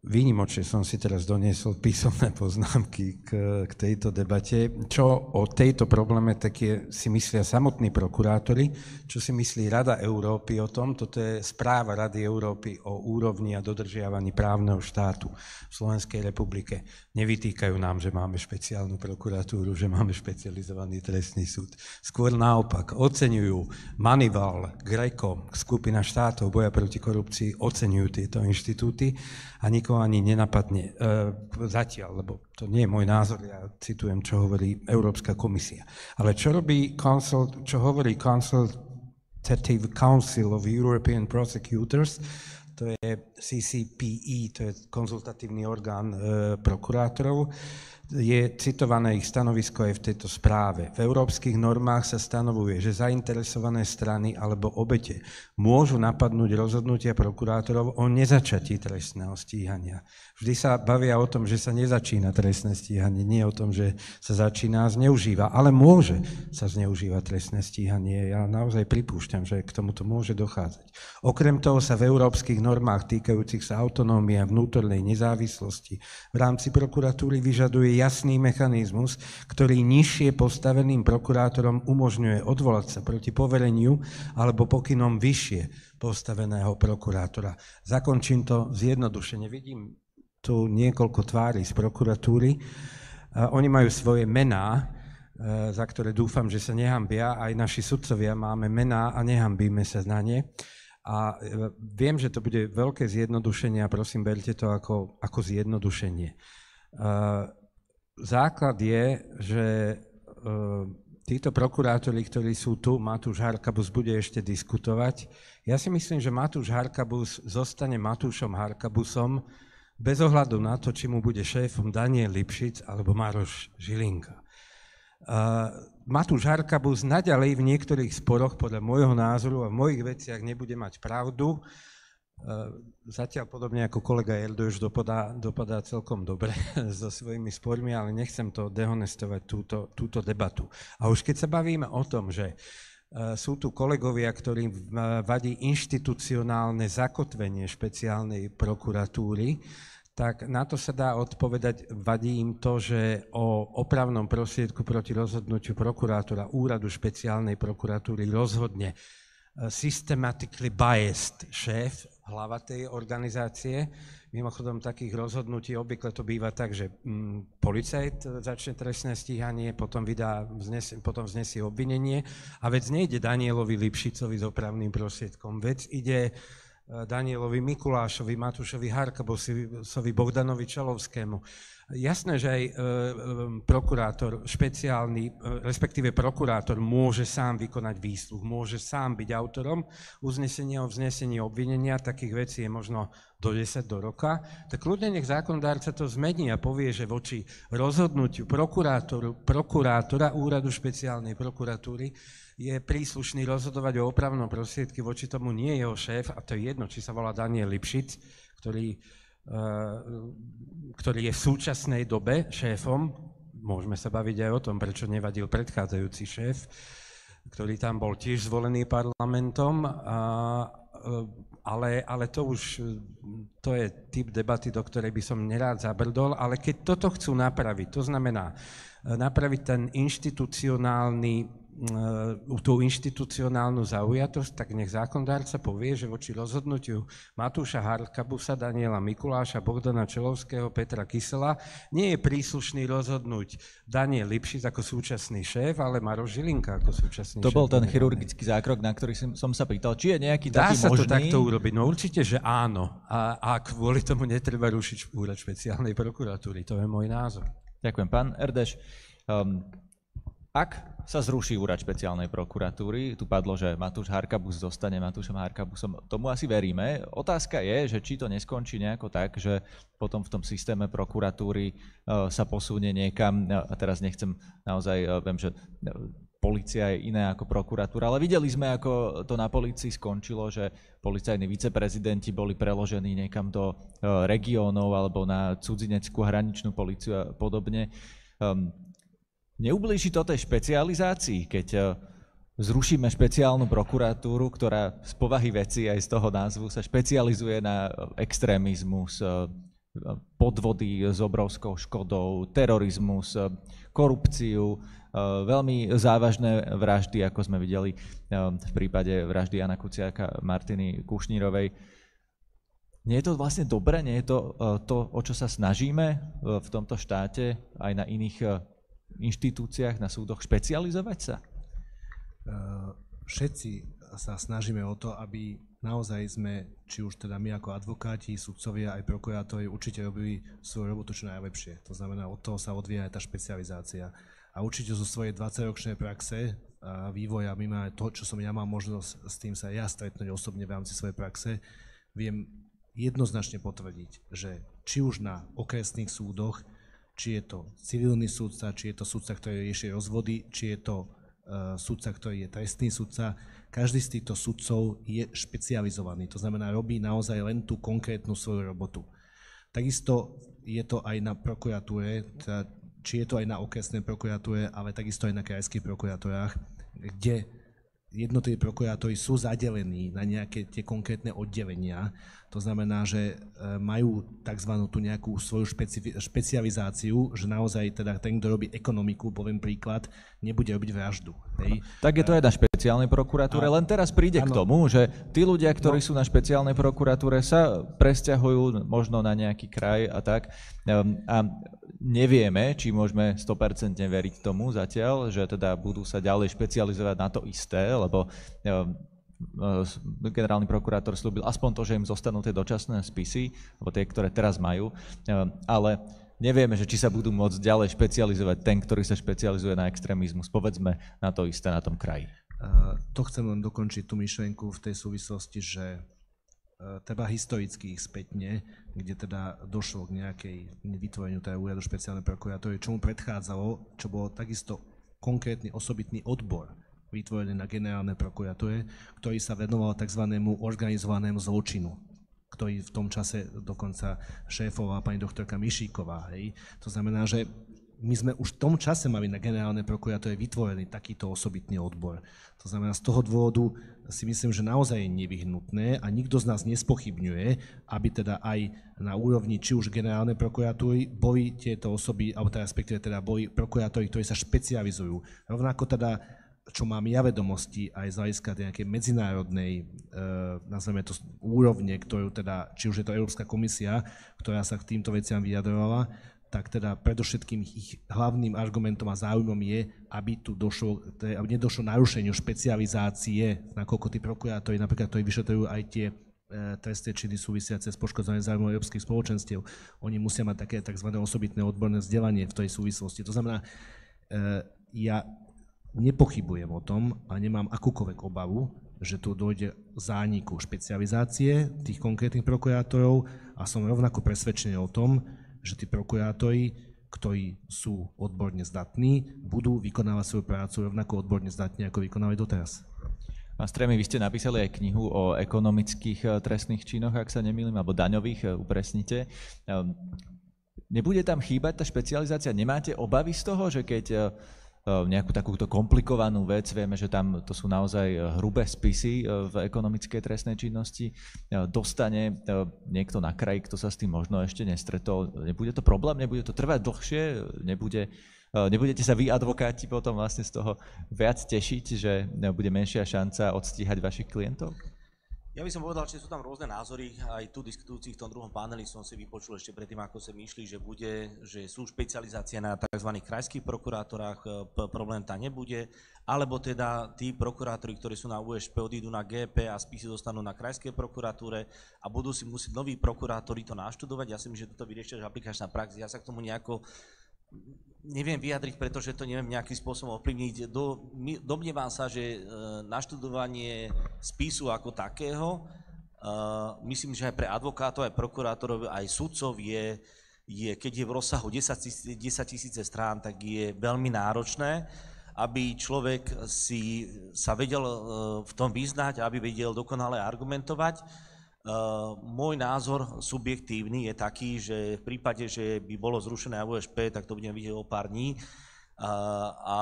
Výnimočne som si teraz doniesol písomné poznámky k tejto debate. Čo o tejto problematike si myslia samotní prokurátori, čo si myslí Rada Európy o tom, toto je správa Rady Európy o úrovni a dodržiavaní právneho štátu v Slovenskej republike. Nevytýkajú nám, že máme špeciálnu prokuratúru, že máme špecializovaný trestný súd. Skôr naopak, oceňujú Manival, Greco, skupina štátov boja proti korupcii, oceňujú tieto inštitúty a nikoho ani nenapadne zatiaľ, lebo to nie je môj názor, ja citujem, čo hovorí Európska komisia. Ale čo hovorí Consultative Council of European Prosecutors, to je CCPE, to je konzultatívny orgán prokurátorov, je citované ich stanovisko aj v tejto správe. V európskych normách sa stanovuje, že zainteresované strany alebo obete môžu napadnúť rozhodnutia prokurátorov o nezačatí trestného stíhania. Vždy sa bavia o tom, že sa nezačína trestné stíhanie, nie o tom, že sa začína a zneužíva, ale môže sa zneužívať trestné stíhanie. Ja naozaj pripúšťam, že k tomuto môže dochádzať. Okrem toho sa v európskych normách týkajúcich sa autonómie a vnútornej nezávislosti v rámci prokuratúry vyžaduje jasný mechanizmus, ktorý nižšie postaveným prokurátorom umožňuje odvolať sa proti povereniu alebo pokynom vyššie postaveného prokurátora. Zakončím to zjednodušene. Vidím tu niekoľko tvári z prokuratúry. Oni majú svoje mená, za ktoré dúfam, že sa nehambia. Aj naši sudcovia máme mená a nehambíme sa na ne. A viem, že to bude veľké zjednodušenie a prosím, berte to ako zjednodušenie. Základ je, že títo prokurátori, ktorí sú tu, Matúš Harkabus bude ešte diskutovať. Ja si myslím, že Matúš Harkabus zostane Matúšom Harkabusom bez ohľadu na to, či mu bude šéfom Daniel Lipšic alebo Maroš Žilinka. Matúš Harkabus naďalej v niektorých sporoch podľa môjho názoru a v mojich veciach nebude mať pravdu. Zatiaľ podobne ako kolega Erdoš dopadá celkom dobre so svojimi spormi, ale nechcem to dehonestovať túto debatu. A už keď sa bavíme o tom, že sú tu kolegovia, ktorým vadí inštitucionálne zakotvenie špeciálnej prokuratúry, tak na to sa dá odpovedať, vadí im to, že o opravnom prostriedku proti rozhodnutiu prokurátora úradu špeciálnej prokuratúry rozhodne systematically biased šéf, hlava tej organizácie. Mimochodom takých rozhodnutí obvykle to býva tak, že policajt začne trestné stíhanie, potom vznesie obvinenie a vec nejde Danielovi Lipšicovi s opravným prostriedkom. Vec ide Danielovi Mikulášovi, Matúšovi Harkabusovi, Bohdanovi Čelovskému. Jasné, že aj prokurátor špeciálny, respektíve prokurátor môže sám vykonať výsluh, môže sám byť autorom uznesenia o vznesení obvinenia, takých vecí je možno do 10 do roka, tak ľudne nech zákonodárca to zmení a povie, že voči rozhodnutiu prokurátora úradu špeciálnej prokuratúry je príslušný rozhodovať o opravnom prostriedku, voči tomu nie jeho šéf, a to je jedno, či sa volá Daniel Lipšic, ktorý je v súčasnej dobe šéfom, môžeme sa baviť aj o tom, prečo nevadil predchádzajúci šéf, ktorý tam bol tiež zvolený parlamentom, ale to je typ debaty, do ktorej by som nerád zabrdol, ale keď toto chcú napraviť, to znamená napraviť ten tú inštitucionálnu zaujatosť, tak nech zákonodárca povie, že voči rozhodnutiu Matúša Harkabusa, Daniela Mikuláša, Bohdana Čelovského, Petra Kysela nie je príslušný rozhodnúť Daniel Lipšic ako súčasný šéf, ale Maroš Žilinka ako súčasný šéf. To bol ten chirurgický zákrok, na ktorý som sa pýtal, či je nejaký taký možný? Dá sa to takto urobiť? No určite, že áno. A kvôli tomu netreba rušiť úrad špeciálnej prokuratúry. To je môj názor. Ďakujem. Pán Erdeš, Ak sa zruší úrad špeciálnej prokuratúry, tu padlo, že Matúš Harkabus zostane Matúšom Harkabusom, tomu asi veríme. Otázka je, že či to neskončí nejako tak, že potom v tom systéme prokuratúry sa posunie niekam, a teraz nechcem naozaj, viem, že polícia je iné ako prokuratúra, ale videli sme, ako to na polícii skončilo, že policajní viceprezidenti boli preložení niekam do regiónov alebo na cudzineckú hraničnú políciu a podobne. Neublíži to tej špecializácii, keď zrušíme špeciálnu prokuratúru, ktorá z povahy veci aj z toho názvu sa špecializuje na extrémizmus, podvody s obrovskou škodou, terorizmus, korupciu, veľmi závažné vraždy, ako sme videli v prípade vraždy Jana Kuciaka a Martiny Kušnírovej. Nie je to vlastne dobre? Nie je to, o čo sa snažíme v tomto štáte aj na iných inštitúciách, na súdoch špecializovať sa? Všetci sa snažíme o to, aby naozaj sme, či už teda my ako advokáti, sudcovia, aj prokurátori určite robili svoju robotu čo najlepšie. To znamená, od toho sa odvíja aj tá špecializácia. A určite zo svojej 20-ročnej praxe a vývoja, mimo aj to, čo som ja mal možnosť s tým sa ja stretnúť osobne v rámci svojej praxe, viem jednoznačne potvrdiť, že či už na okresných súdoch, či je to civilný sudca, či je to sudca, ktorý rieši rozvody, či je to sudca, ktorý je trestný sudca. Každý z týchto sudcov je špecializovaný, to znamená, robí naozaj len tú konkrétnu svoju robotu. Takisto je to aj na prokuratúre, či je to aj na okresnej prokuratúre, ale takisto aj na krajských prokuratúrách, kde jednotliví prokurátori sú zadelení na nejaké tie konkrétne oddelenia. To znamená, že majú tzv. Tú nejakú svoju špecializáciu, že naozaj teda ten, kto robí ekonomiku, poviem príklad, nebude robiť vraždu. Hej. Tak je to aj na špeciálnej prokuratúre, len teraz príde k tomu, že tí ľudia, ktorí sú na špeciálnej prokuratúre, sa presťahujú možno na nejaký kraj a tak. A nevieme, či môžeme 100% veriť tomu zatiaľ, že teda budú sa ďalej špecializovať na to isté, lebo generálny prokurátor slúbil aspoň to, že im zostanú tie dočasné spisy, alebo tie, ktoré teraz majú, ale nevieme, že či sa budú môcť ďalej špecializovať ten, ktorý sa špecializuje na extrémizmus, povedzme na to isté na tom kraji. To chcem len dokončiť tú myšlienku v tej súvislosti, že treba historicky ich spätne, kde teda došlo k nejakej vytvoreniu teda úradu špeciálnej prokuratúry, čomu predchádzalo, čo bolo takisto konkrétny osobitný odbor vytvorený na generálnej prokuratúre, ktorý sa venoval tzv. Organizovanému zločinu, ktorý v tom čase dokonca šéfovala pani doktorka Mišíková. Hej. To znamená, že my sme už v tom čase mali na generálnej prokuratúre vytvorený takýto osobitný odbor. To znamená, z toho dôvodu si myslím, že naozaj je nevyhnutné a nikto z nás nespochybňuje, aby teda aj na úrovni či už generálnej prokuratúry boli tieto osoby, alebo teda respektíve teda boli prokurátori, ktorí sa špecializujú. Rovnako teda, čo mám ja vedomosti aj z hľadiska nejakej medzinárodnej, nazveme to úrovne, ktorú teda, či už je to Európska komisia, ktorá sa k týmto veciam vyjadrovala, tak teda predovšetkým ich hlavným argumentom a záujmom je, aby tu došlo, aby nedošlo narušeniu špecializácie, nakoľko tí prokurátori, napríklad, ktorí vyšetrujú aj tie trestné činy súvisiace s poškodzovaním záujmov európskych spoločenstiev, oni musia mať také tzv. Osobitné odborné vzdelanie v tej súvislosti. To znamená, ja nepochybujem o tom a nemám akúkoľvek obavu, že tu dojde k zániku špecializácie tých konkrétnych prokurátorov a som rovnako presvedčený o tom, že tí prokurátori, ktorí sú odborne zdatní, budú vykonávať svoju prácu rovnako odborne zdatne, ako vykonávali doteraz. Pán Stremi, vy ste napísali aj knihu o ekonomických trestných činoch, ak sa nemýlim, alebo daňových, upresnite. Nebude tam chýbať tá špecializácia? Nemáte obavy z toho, že keď nejakú takúto komplikovanú vec, vieme, že tam to sú naozaj hrubé spisy v ekonomickej trestnej činnosti, dostane niekto na kraji, kto sa s tým možno ešte nestretol, nebude to problém, nebude to trvať dlhšie, nebudete sa vy, advokáti, potom vlastne z toho viac tešiť, že bude menšia šanca odstíhať vašich klientov? Ja by som povedal, že sú tam rôzne názory, aj tu diskutujúci v tom druhom paneli som si vypočul ešte predtým, ako sa myšli, že sú špecializácie na tzv. Krajských prokurátorách, problém tam nebude, alebo teda tí prokurátori, ktorí sú na USP, odídu na GP a spisy dostanú na krajskej prokuratúre a budú si musieť noví prokurátori to naštudovať. Ja si myslím, že toto vyrieši aplikačná prax, ja sa k tomu nejako neviem vyjadriť, pretože to neviem nejakým spôsobom ovplyvniť. Domnievam sa, že naštudovanie spisu ako takého, myslím, že aj pre advokátov, aj prokurátorov, aj sudcov keď je v rozsahu 10 000 strán, tak je veľmi náročné, aby človek sa vedel v tom vyznať, aby vedel dokonale argumentovať. Môj názor subjektívny je taký, že v prípade, že by bolo zrušené AVŠP, tak to budeme vidieť o pár dní a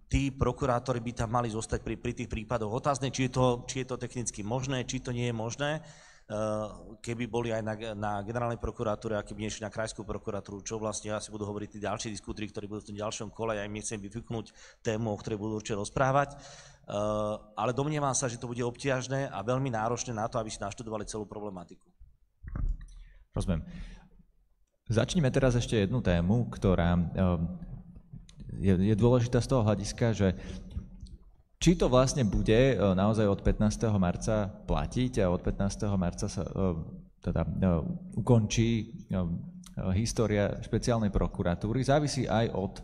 tí prokurátori by tam mali zostať pri tých prípadoch. Otázne, či je to technicky možné, či to nie je možné, keby boli aj na generálnej prokuratúre a keby nešli na krajskú prokuratúru, čo vlastne asi budú hovoriť tí ďalší diskutri, ktorí budú v tom ďalšom kole, ja im nechcem vyfiknúť tému, o ktorej budú určite rozprávať. Ale domnievam sa, že to bude obťažné a veľmi náročné na to, aby si naštudovali celú problematiku. Rozumiem. Začneme teraz ešte jednu tému, ktorá je dôležitá z toho hľadiska, že či to vlastne bude naozaj od 15. marca platiť a od 15. marca sa ukončí história špeciálnej prokuratúry, závisí aj od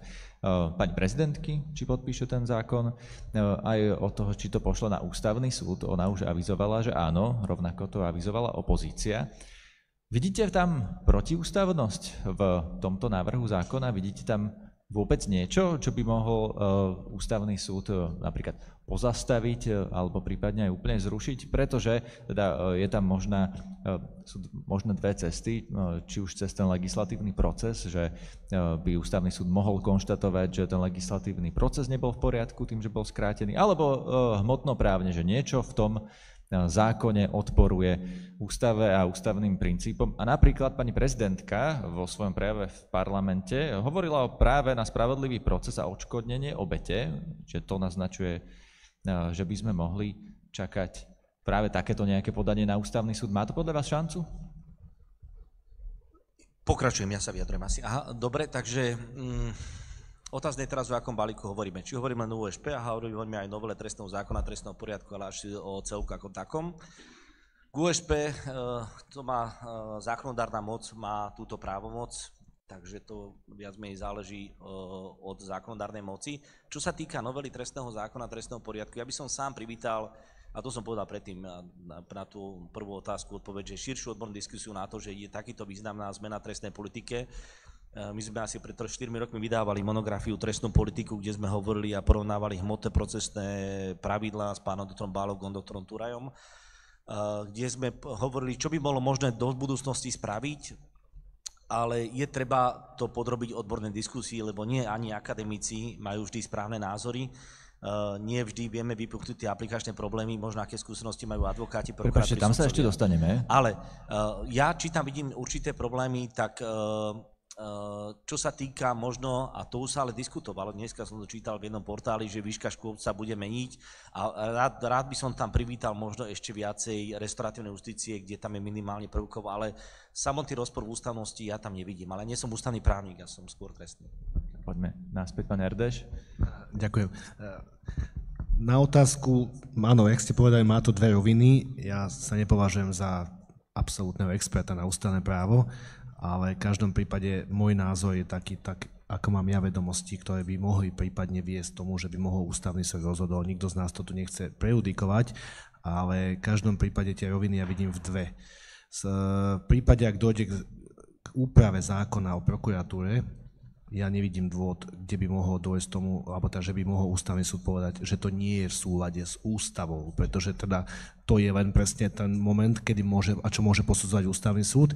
pani prezidentky, či podpíše ten zákon, aj od toho, či to pošle na ústavný súd. Ona už avizovala, že áno, rovnako to avizovala opozícia. Vidíte tam protiústavnosť v tomto návrhu zákona? Vidíte tam vôbec niečo, čo by mohol ústavný súd napríklad pozastaviť alebo prípadne aj úplne zrušiť, pretože teda je tam sú možné dve cesty, či už cez ten legislatívny proces, že by ústavný súd mohol konštatovať, že ten legislatívny proces nebol v poriadku tým, že bol skrátený, alebo hmotnoprávne, že niečo v tom zákone odporuje ústave a ústavným princípom. A napríklad pani prezidentka vo svojom prejave v parlamente hovorila o práve na spravodlivý proces a odškodnenie obete, že to naznačuje, že by sme mohli čakať práve takéto nejaké podanie na ústavný súd. Má to podľa vás šancu? Pokračujem, ja sa vyjadrujem asi. Aha, dobre, takže otázne je teraz, o akom balíku hovoríme. Či hovoríme len o USP a hovoríme aj novele trestného zákona, trestného poriadku, ale až o celku ako takom. K USP to má zákonodárna moc, má túto právomoc, takže to viac menej záleží od zákonodárnej moci. Čo sa týka novely trestného zákona, trestného poriadku, ja by som sám privítal, a to som povedal predtým na tú prvú otázku odpoveď, že širšiu odbornú diskusiu na to, že je takýto významná zmena trestnej politike. My sme asi pred 4 rokmi vydávali monografiu Trestnú politiku, kde sme hovorili a porovnávali hmotné procesné pravidlá s pánom doktorom Bálogom, doktorom Turajom, kde sme hovorili, čo by bolo možné do budúcnosti spraviť, ale je treba to podrobiť odbornej diskusii, lebo nie ani akademici majú vždy správne názory. Nie vždy vieme vypuchnúť tie aplikačné problémy, možno aké skúsenosti majú advokáti, prokurátori. Tam sa ešte dostaneme. Ale ja či tam vidím určité problémy, tak čo sa týka možno, a to už sa ale diskutovalo, dneska som to čítal v jednom portáli, že výška škôl sa bude meniť a rád by som tam privítal možno ešte viacej restauratívnej justície, kde tam je minimálne prvkov, ale samotný rozpor v ústavnosti ja tam nevidím, ale nie som ústavný právnik, ja som skôr trestný. Poďme naspäť, pán Erdeš. Ďakujem. Na otázku, áno, jak ste povedali, má to dve roviny. Ja sa nepovažujem za absolútneho experta na ústavné právo, ale v každom prípade môj názor je taký, tak ako mám ja vedomosti, ktoré by mohli prípadne viesť tomu, že by mohol ústavný súd rozhodol. Nikto z nás to tu nechce prejudikovať, ale v každom prípade tie roviny ja vidím v dve. V prípade, ak dojde k úprave zákona o prokuratúre, ja nevidím dôvod, kde by mohol dôjsť tomu, alebo teda, že by mohol ústavný súd povedať, že to nie je v súlade s ústavou, pretože teda to je len presne ten moment, kedy môže, a čo môže posudzovať ústavný súd.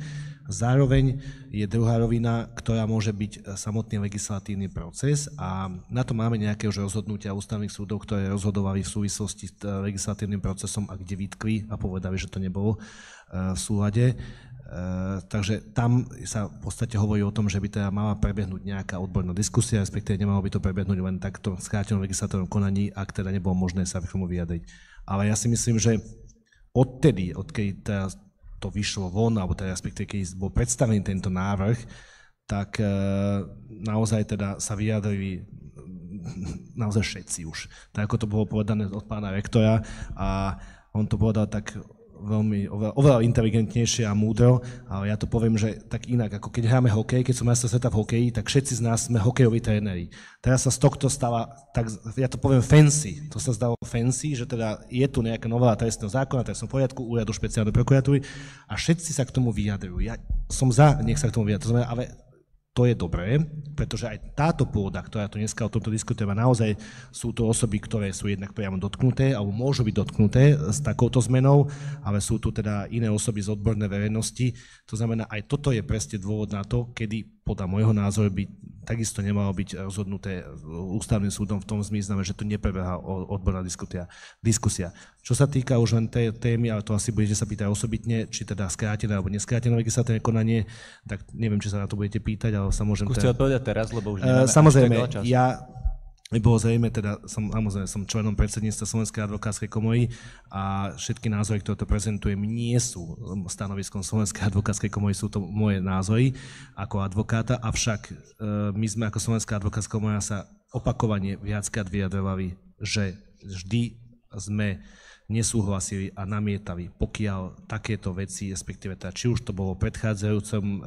Zároveň je druhá rovina, ktorá môže byť samotný legislatívny proces a na to máme nejaké už rozhodnutia ústavných súdov, ktoré rozhodovali v súvislosti s legislatívnym procesom a kde vytkli a povedali, že to nebolo v súlade. Takže tam sa v podstate hovorí o tom, že by teda mala prebehnúť nejaká odborná diskusia, respektíve nemalo by to prebehnúť len takto v skrátenom legislatívnom konaní, ak teda nebolo možné sa k tomu vyjadriť. Ale ja si myslím, že odkedy teda to vyšlo von, alebo teda respektíve keď bol predstavený tento návrh, tak naozaj teda sa vyjadrili naozaj všetci už. Tak ako to bolo povedané od pána rektora a on to povedal tak oveľa inteligentnejšie a múdro, ale ja to poviem, že tak inak, ako keď hráme hokej, keď som majster sveta v hokeji, tak všetci z nás sme hokejoví tréneri. Teraz sa z tohto stáva, tak ja to poviem fancy, to sa zdalo fancy, že teda je tu nejaká novela trestného zákona, trestného poriadku, úradu špeciálnej prokuratúry a všetci sa k tomu vyjadrujú. Ja som za, nech sa k tomu vyjadrujú, ale to je dobré, pretože aj táto pôda, ktorá tu dneska o tomto diskutujeme, naozaj sú to osoby, ktoré sú jednak priamo dotknuté alebo môžu byť dotknuté s takouto zmenou, ale sú tu teda iné osoby z odbornej verejnosti. To znamená, aj toto je presne dôvod na to, kedy podľa môjho názoru by takisto nemalo byť rozhodnuté ústavným súdom v tom zmysle, že tu neprebieha odborná diskusia. Čo sa týka už len tej témy, ale to asi budete sa pýtať osobitne, či teda skrátené alebo neskrátené legislatívne konanie, tak neviem, či sa na to budete pýtať, ale sa môžem... Skúste odpovedať teraz, lebo už nemáme samozrejme, až tak veľa času. Bolo zrejme, teda som členom predsedníctva Slovenskej advokátskej komory a všetky názory, ktoré to prezentujem, nie sú stanoviskom Slovenskej advokátskej komory, sú to moje názory ako advokáta, avšak my sme ako Slovenská advokátska komora sa opakovane viackrát vyjadrovali, že vždy sme nesúhlasili a namietali, pokiaľ takéto veci, respektíve teda, či už to bolo v predchádzajúcom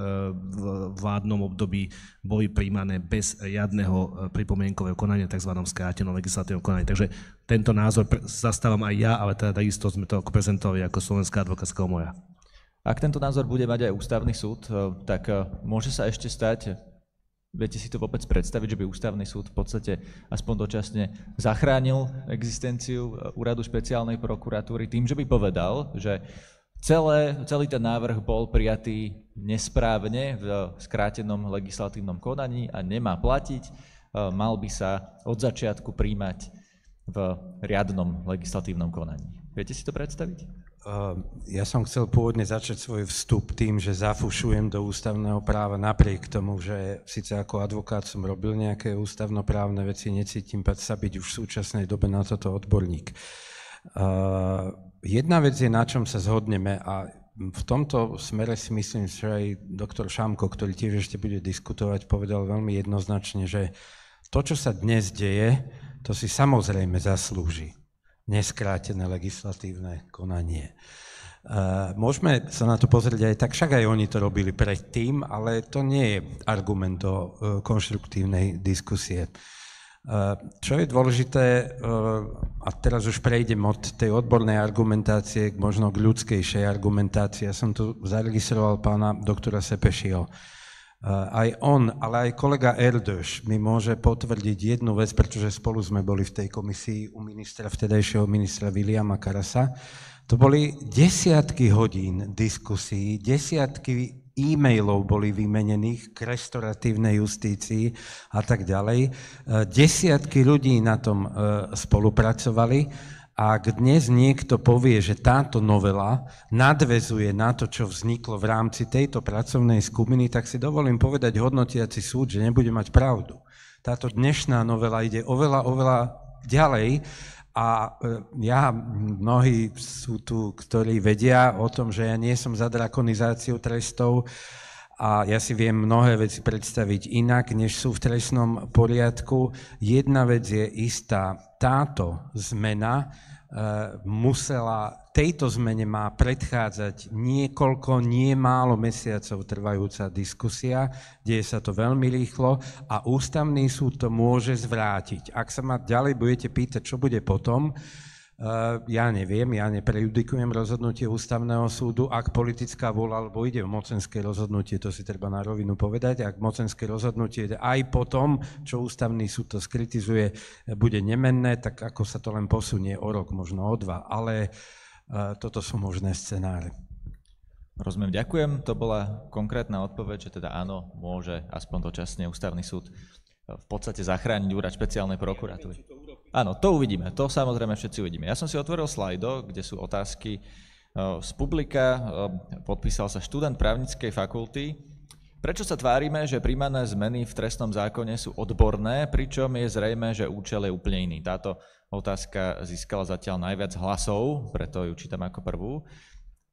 vládnom období, boli príjmané bez riadneho pripomienkového konania, tzv. Skrátenom legislatívnom konaní. Takže tento názor zastávam aj ja, ale teda takisto sme to prezentovali ako Slovenská advokátska komora. Ak tento názor bude mať aj ústavný súd, tak môže sa ešte stať, viete si to vôbec predstaviť, že by ústavný súd v podstate aspoň dočasne zachránil existenciu úradu špeciálnej prokuratúry tým, že by povedal, že celý ten návrh bol prijatý nesprávne v skrátenom legislatívnom konaní a nemá platiť, mal by sa od začiatku príjmať v riadnom legislatívnom konaní. Viete si to predstaviť? Ja som chcel pôvodne začať svoj vstup tým, že zafušujem do ústavného práva napriek tomu, že síce ako advokát som robil nejaké ústavnoprávne veci, necítim sa byť už v súčasnej dobe na toto odborník. Jedna vec je, na čom sa zhodneme a v tomto smere si myslím, že aj doktor Šámko, ktorý tiež ešte bude diskutovať, povedal veľmi jednoznačne, že to, čo sa dnes deje, to si samozrejme zaslúži neskrátené legislatívne konanie. Môžeme sa na to pozrieť aj tak, však aj oni to robili predtým, ale to nie je argument do konštruktívnej diskusie. Čo je dôležité, a teraz už prejdem od tej odbornej argumentácie k možno k ľudskejšej argumentácii. Ja som tu zaregistroval pána doktora Sepešiho. Aj on, ale aj kolega Erdős mi môže potvrdiť jednu vec, pretože spolu sme boli v tej komisii u vtedajšieho ministra Viliama Karasa. To boli desiatky hodín diskusí, desiatky e-mailov boli vymenených k restoratívnej justícii a tak ďalej. Desiatky ľudí na tom spolupracovali. Ak dnes niekto povie, že táto novela nadväzuje na to, čo vzniklo v rámci tejto pracovnej skupiny, tak si dovolím povedať hodnotiaci súd, že nebude mať pravdu. Táto dnešná novela ide oveľa ďalej a mnohí sú tu, ktorí vedia o tom, že ja nie som za drakonizáciu trestov a ja si viem mnohé veci predstaviť inak, než sú v trestnom poriadku. Jedna vec je istá, táto zmena tejto zmene má predchádzať niekoľko, nie málo mesiacov trvajúca diskusia, deje sa to veľmi rýchlo a ústavný súd to môže zvrátiť. Ak sa ma ďalej budete pýtať, čo bude potom, ja neviem, ja neprejudikujem rozhodnutie ústavného súdu, ak politická vôľa, alebo ide o mocenské rozhodnutie, to si treba na rovinu povedať, ak mocenské rozhodnutie aj potom, čo ústavný súd to skritizuje, bude nemenné, tak ako sa to len posunie o rok, možno o 2, ale toto sú možné scenáre. Rozumiem, ďakujem. To bola konkrétna odpoveď, že teda áno, môže aspoň dočasne ústavný súd v podstate zachrániť úrad špeciálnej prokuratúry. Áno, to uvidíme, to samozrejme všetci uvidíme. Ja som si otvoril slajdo, kde sú otázky z publika, podpísal sa študent právnickej fakulty. Prečo sa tvárime, že príjmané zmeny v trestnom zákone sú odborné, pričom je zrejme, že účel je úplne iný? Táto otázka získala zatiaľ najviac hlasov, preto ju čítam ako prvú.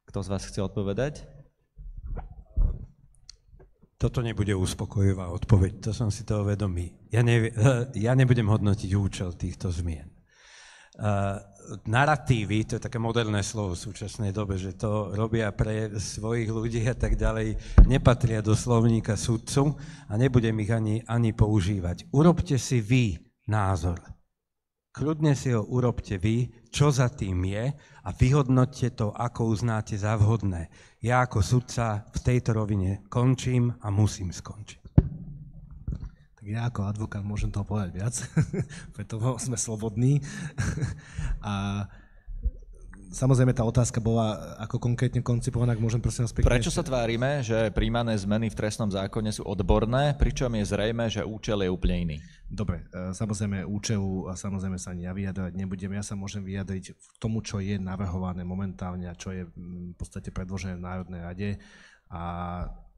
Kto z vás chce odpovedať? Toto nebude uspokojivá odpoveď, to som si toho vedomý. Ja nebudem hodnotiť účel týchto zmien. naratívy, to je také moderné slovo v súčasnej dobe, že to robia pre svojich ľudí a tak ďalej, nepatria do slovníka sudcu a nebudem ich ani používať. Urobte si vy názor. Kľudne si ho urobte vy, čo za tým je a vyhodnoťte to, ako uznáte za vhodné. Ja ako sudca v tejto rovine končím a musím skončiť. Tak ja ako advokát môžem toho povedať viac, preto sme slobodní. A samozrejme tá otázka bola ako konkrétne koncipovaná, ak môžem prosím vás pekne... Prečo sa tvárime, že príjmané zmeny v trestnom zákone sú odborné, pričom je zrejme, že účel je úplne iný? Dobre, samozrejme účelu a samozrejme sa ani ja vyjadrovať nebudem. Ja sa môžem vyjadriť v tomu, čo je navrhované momentálne a čo je v podstate predložené v Národnej rade. A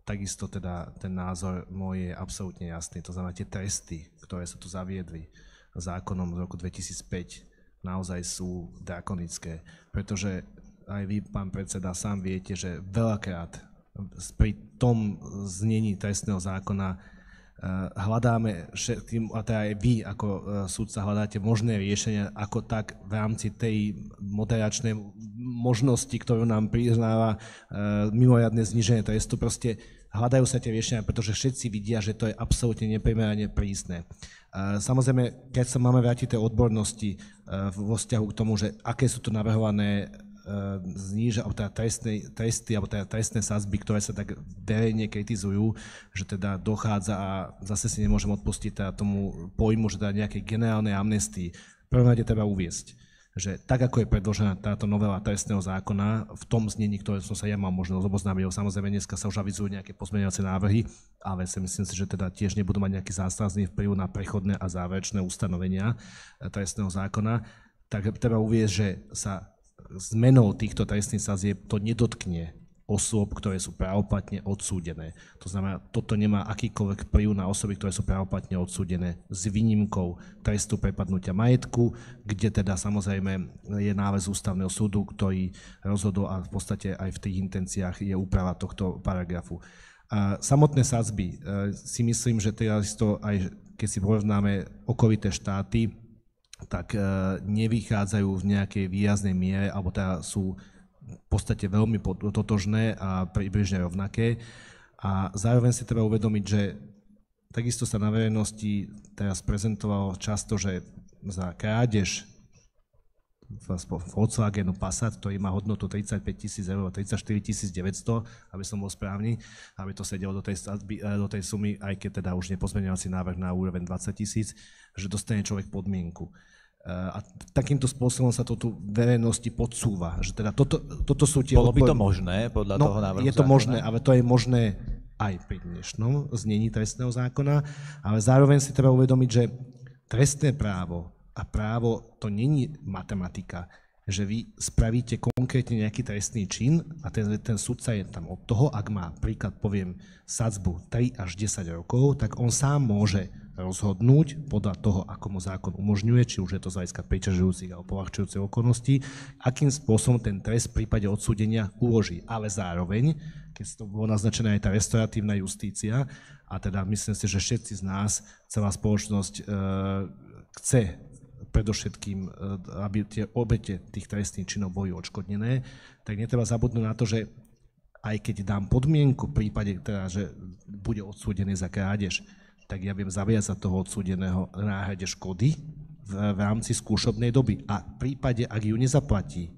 takisto teda ten názor môj je absolútne jasný. To znamená, tie tresty, ktoré sa tu zaviedli zákonom z roku 2005, naozaj sú drakonické. Pretože aj vy, pán predseda, sám viete, že veľakrát pri tom znení trestného zákona hľadáme všetkým, a teda aj vy ako sudca hľadáte možné riešenia, ako tak v rámci tej moderačnej možnosti, ktorú nám priznáva mimoriadne zníženie trestu, proste hľadajú sa tie riešenia, pretože všetci vidia, že to je absolútne neprimerane prísne. Samozrejme, keď sa máme vrátiť tej odbornosti vo vzťahu k tomu, že aké sú tu navrhované tresty alebo teda trestné sadzby, ktoré sa tak verejne kritizujú, že teda dochádza a zase si nemôžem odpustiť teda tomu pojmu, že teda nejakej generálnej amnestii. V prvom rade treba uviesť, že tak ako je predložená táto novela trestného zákona v tom znení, ktoré som sa ja mal možnosť oboznámiť, samozrejme dneska sa už avizujú nejaké pozmeňovacie návrhy, ale myslím si, že teda tiež nebudú mať nejaký zásadný vplyv na prechodné a záverečné ustanovenia trestného zákona, tak treba uviesť, že sa zmenou týchto trestných sadzieb to nedotkne osôb, ktoré sú právoplatne odsúdené. To znamená, toto nemá akýkoľvek vplyv na osoby, ktoré sú právoplatne odsúdené s výnimkou trestu prepadnutia majetku, kde teda samozrejme je nález ústavného súdu, ktorý rozhodol a v podstate aj v tých intenciách je úprava tohto paragrafu. A samotné sadzby si myslím, že teraz to aj keď si porovnáme okolité štáty, tak nevychádzajú v nejakej výraznej miere, alebo teda sú v podstate veľmi totožné a približne rovnaké. A zároveň si treba uvedomiť, že takisto sa na verejnosti teraz prezentovalo často, že za krádež Volkswagenu Passat, ktorý má hodnotu 35 000 eur, 34 900, aby som bol správny, aby to sedelo do tej sumy, aj keď teda už nepozmeňovací návrh na úroveň 20 000, že dostane človek podmienku. A takýmto spôsobom sa to tu verejnosti podsúva, že teda toto sú tie... Bolo by to možné podľa toho návrhu zákona? Je to možné, ale to je možné aj pri dnešnom znení trestného zákona, ale zároveň si treba uvedomiť, že trestné právo a právo to není matematika, že vy spravíte konkrétne nejaký trestný čin a ten sudca je tam od toho, ak má, príklad poviem, sadzbu 3 až 10 rokov, tak on sám môže rozhodnúť podľa toho, ako mu zákon umožňuje, či už je to z hľadiska priťažujúcich alebo poľahčujúcich okolností, akým spôsobom ten trest v prípade odsúdenia uloží. Ale zároveň, keď to bolo naznačené aj tá restauratívna justícia, a teda myslím si, že všetci z nás, celá spoločnosť chce predovšetkým, aby tie obete tých trestných činov boli odškodnené, tak netreba zabudnúť na to, že aj keď dám podmienku v prípade, teda, že bude odsúdený za krádež, tak ja viem zaviazať toho odsúdeného náhrade škody v rámci skúšobnej doby. A v prípade, ak ju nezaplatí,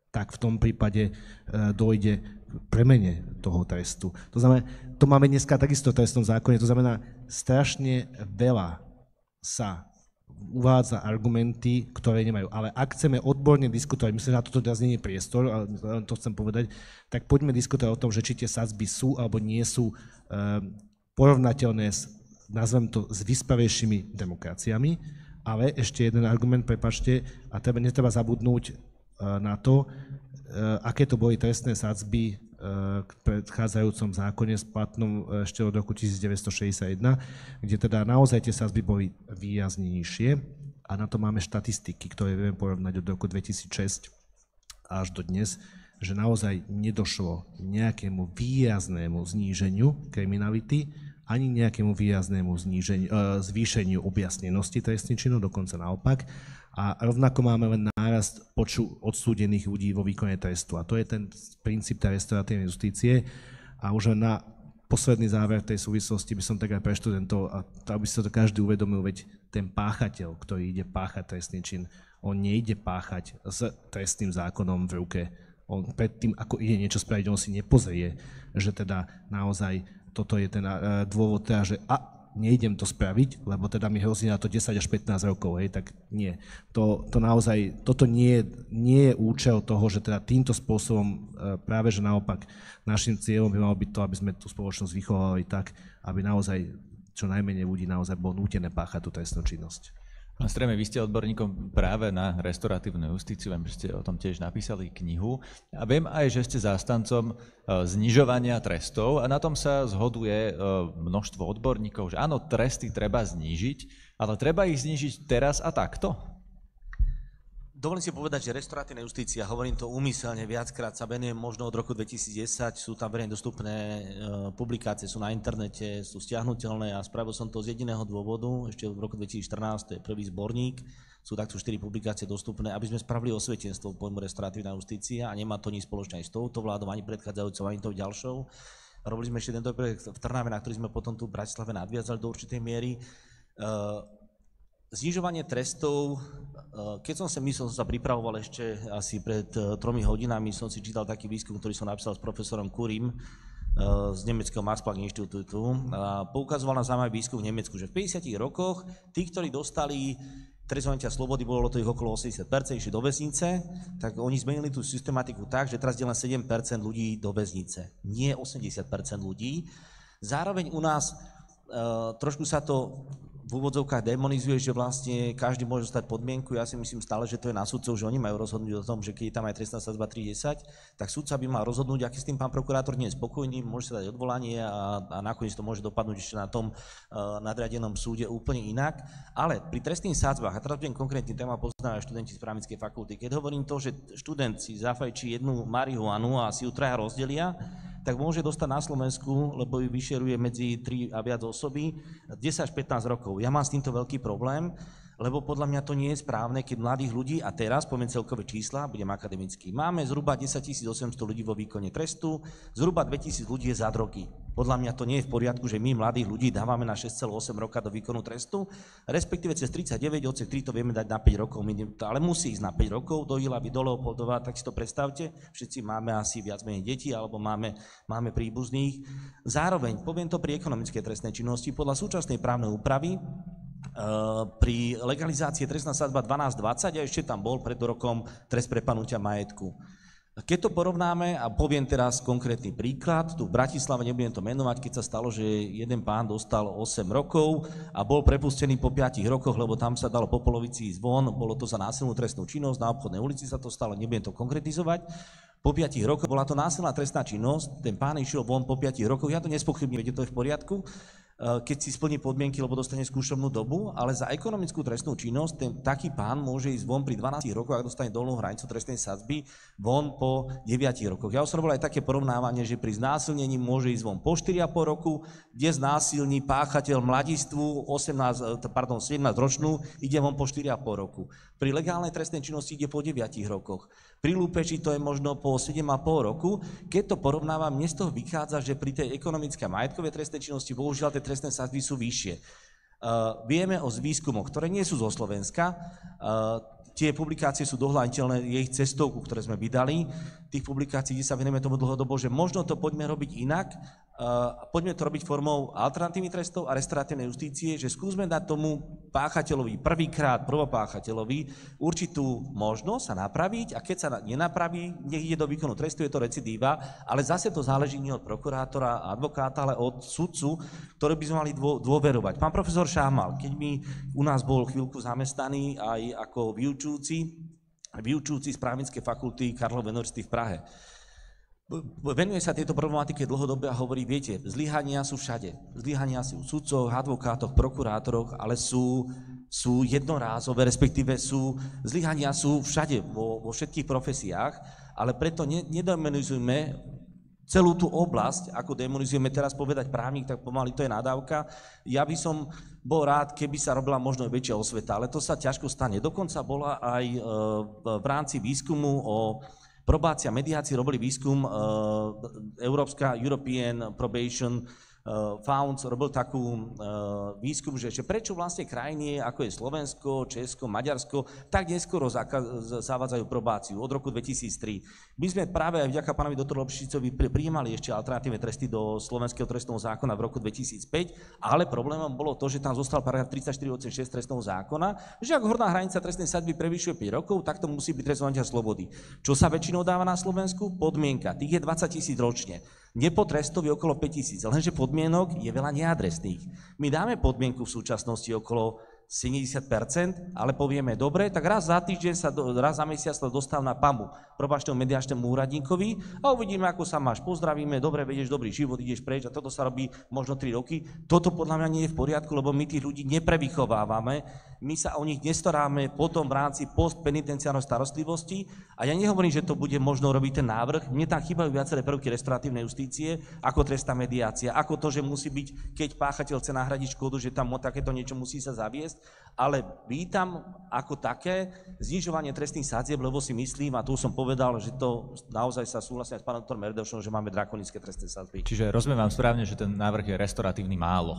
tak v tom prípade dojde k premene toho trestu. To znamená, to máme dneska takisto v trestnom zákone, to znamená, strašne veľa sa uvádza argumenty, ktoré nemajú. Ale ak chceme odborne diskutovať, myslím, že na toto teraz nie je priestor, ale to chcem povedať, tak poďme diskutovať o tom, že či tie sadzby sú alebo nie sú porovnateľné s, nazvem to, s vyspelejšími demokraciami. Ale ešte jeden argument, prepáčte, a netreba zabudnúť na to, aké to boli trestné sadzby k predchádzajúcom zákone splatnom ešte od roku 1961, kde teda naozaj tie sadzby boli výrazne nižšie a na to máme štatistiky, ktoré vieme porovnať od roku 2006 až do dnes, že naozaj nedošlo nejakému výraznému zníženiu kriminality, ani nejakému výraznému zvýšeniu objasnenosti trestných činov, dokonca naopak. A rovnako máme len nárast počtu odsúdených ľudí vo výkone trestu. A to je ten princíp tej restoratívnej justície. A už na posledný záver tej súvislosti by som tak aj pre študentov, a to, aby si to každý uvedomil, veď ten páchateľ, ktorý ide páchať trestný čin, on nejde páchať s trestným zákonom v ruke. On predtým, ako ide niečo spraviť, on si nepozrie, že teda naozaj toto je ten dôvod, teda, že nejdem to spraviť, lebo teda mi hrozí na to 10 až 15 rokov, hej, tak nie. To naozaj, toto nie je účel toho, že teda týmto spôsobom práve, že naopak našim cieľom by malo byť to, aby sme tú spoločnosť vychovali tak, aby naozaj čo najmenej ľudí naozaj bolo nútené páchať tú trestnú činnosť. Pán Streme, vy ste odborníkom práve na restoratívnu justíciu, viem, že ste o tom tiež napísali knihu a viem aj, že ste zástancom znižovania trestov a na tom sa zhoduje množstvo odborníkov, že áno, tresty treba znížiť, ale treba ich znížiť teraz a takto? Dovolím si povedať, že restoratívna justícia, hovorím to úmyselne, viackrát sa venujem možno od roku 2010, sú tam verejne dostupné publikácie, sú na internete, sú stiahnuteľné a spravil som to z jediného dôvodu, ešte v roku 2014, to je prvý zborník, sú takto 4 publikácie dostupné, aby sme spravili osvietenstvo v pojmu restoratívna justícia a nemá to nič spoločné aj s touto vládou, ani predchádzajúcou, ani tou ďalšou. Robili sme ešte tento projekt v Trnave, na ktorý sme potom tu v Bratislave nadviazali do určitej miery. Znižovanie trestov, keď som sa pripravoval ešte asi pred 3 hodinami, som si čítal taký výskum, ktorý som napísal s profesorom Kurim z nemeckého Max-Planck inštitútu a poukazoval na zaujímavý výskum v Nemecku, že v 50 rokoch tí, ktorí dostali trest odňatia slobody, bolo to ich okolo 80%, išli do väznice, tak oni zmenili tú systematiku tak, že teraz je len 7% ľudí do väznice, nie 80% ľudí. Zároveň u nás trošku sa to v úvodzovkách demonizuje, že vlastne každý môže dostať podmienku. Ja si myslím stále, že to je na sudcov, že oni majú rozhodnúť o tom, že keď je tam aj trestná sadzba 3-10, tak sudca by mal rozhodnúť, aký s tým pán prokurátor nie je spokojný, môže sa dať odvolanie a nakoniec to môže dopadnúť ešte na tom nadriadenom súde úplne inak. Ale pri trestných sadzbách, a teraz budem konkrétny téma, poznávajú študenti z právnickej fakulty, keď hovorím to, že študent si zafajčí jednu marihuanu a si ju traja rozdelia, tak môže dostať na Slovensku, lebo ju vyšeruje medzi 3 a viac osoby, 10 až 15 rokov. Ja mám s týmto veľký problém, lebo podľa mňa to nie je správne, keď mladých ľudí, a teraz poviem celkové čísla, budem akademický, máme zhruba 10 800 ľudí vo výkone trestu, zhruba 2000 ľudí je za drogy. Podľa mňa to nie je v poriadku, že my mladých ľudí dávame na 6,8 roka do výkonu trestu, respektíve cez 39, odsek 3 to vieme dať na 5 rokov, ale musí ísť na 5 rokov, do Ilavy, do Leopoldova, tak si to predstavte, všetci máme asi viac menej detí, alebo máme príbuzných. Zároveň, poviem to pri ekonomickej trestnej činnosti, podľa súčasnej právnej úpravy, pri legalizácii trestná sadzba 12-20 a ešte tam bol pred rokom trest prepadnutia majetku. Keď to porovnáme, a poviem teraz konkrétny príklad, tu v Bratislave, nebudem to menovať, keď sa stalo, že jeden pán dostal 8 rokov a bol prepustený po 5 rokoch, lebo tam sa dalo po polovici ísť von, bolo to za násilnú trestnú činnosť, na obchodnej ulici sa to stalo, nebudem to konkretizovať. Po 5 rokoch bola to násilná trestná činnosť, ten pán išiel von po 5 rokoch, ja to nespochybním, veď to je v poriadku, keď si splní podmienky, lebo dostane skúšobnú dobu, ale za ekonomickú trestnú činnosť taký pán môže ísť von pri 12 rokoch, ak dostane dolnú hranicu trestnej sadzby, von po 9 rokoch. Ja som robil aj také porovnávanie, že pri znásilnení môže ísť von po 4,5 roku, kde znásilní páchateľ mladistvu 17 ročnú, ide von po 4,5 roku. Pri legálnej trestnej činnosti ide po 9 rokoch. Pri lúpeži to je možno po 7,5 roku. Keď to porovnávam, mne z toho vychádza, že pri tej ekonomickej a majetkovej trestnej činnosti bohužiaľ tie trestné sadzby sú vyššie. Vieme o výskumoch, ktoré nie sú zo Slovenska. Tie publikácie sú dohľaditeľné, je ich cestovku, ktoré sme vydali. Tých publikácií, kde sa venujeme tomu dlhodobo, že možno to poďme robiť inak. Poďme to robiť formou alternatívnych trestov a restoratívnej justície, že skúsme dať tomu páchateľovi, prvopáchateľovi určitú možnosť sa napraviť a keď sa nenapraví, nech ide do výkonu trestu, je to recidíva, ale zase to záleží nie od prokurátora a advokáta, ale od sudcu, ktorý by sme mali dôverovať. Pán profesor Šámal, keď mi u nás bol chvíľku zamestnaný aj ako vyučujúci z právnickej fakulty Karlovej univerzity v Prahe, venuje sa tejto problematike dlhodobé a hovorí, viete, zlyhania sú všade. Zlyhania sú v sudcoch, advokátoch, prokurátoroch, ale sú jednorázové, respektíve zlyhania sú všade, vo všetkých profesiách, ale preto nedemonizujme celú tú oblasť, ako demonizujeme teraz povedať právnik, tak pomaly to je nadávka. Ja by som bol rád, keby sa robila možno väčšia osveta, ale to sa ťažko stane. Dokonca bola aj v rámci výskumu o probácii a mediácii robili výskum European Probation Funds robil takú výskum, že prečo vlastne krajiny, ako je Slovensko, Česko, Maďarsko, tak neskoro zavádzajú probáciu od roku 2003. My sme práve aj vďaka pánovi doktoru Lobšicovi prijímali ešte alternatívne tresty do slovenského trestného zákona v roku 2005, ale problémom bolo to, že tam zostal paragraf 34 odsek 6 trestného zákona, že ak horná hranica trestnej sadzby prevyšuje 5 rokov, tak to musí byť trest odňatia slobody. Čo sa väčšinou dáva na Slovensku? Podmienka. Tých je 20 000 ročne. Nepotrestový okolo 5 000, lenže podmienok je veľa neadresných. My dáme podmienku v súčasnosti okolo 70%, ale povieme, dobre, tak raz za týždeň raz za mesiac sa dostav na PAMu, probačnému mediačnému úradníkovi a uvidíme, ako sa máš, pozdravíme, dobre, vedieš dobrý život, ideš preč a toto sa robí možno 3 roky. Toto podľa mňa nie je v poriadku, lebo my tých ľudí neprevychovávame, my sa o nich nestaráme potom v rámci postpenitenciárnej starostlivosti a ja nehovorím, že to bude možno robiť ten návrh, mne tam chýbajú viaceré prvky restoratívnej justície, ako trestná mediácia, ako to, že musí byť, keď páchateľ chce nahradiť škodu, že tam takéto niečo musí sa zaviesť. Ale vítam ako také znižovanie trestných sadzieb, lebo si myslím, a tu som povedal, že to naozaj sa súhlasím s pánom doktorom Erdősom, že máme drakonické trestné sadzby. Čiže rozumiem vám správne, že ten návrh je restoratívny málo.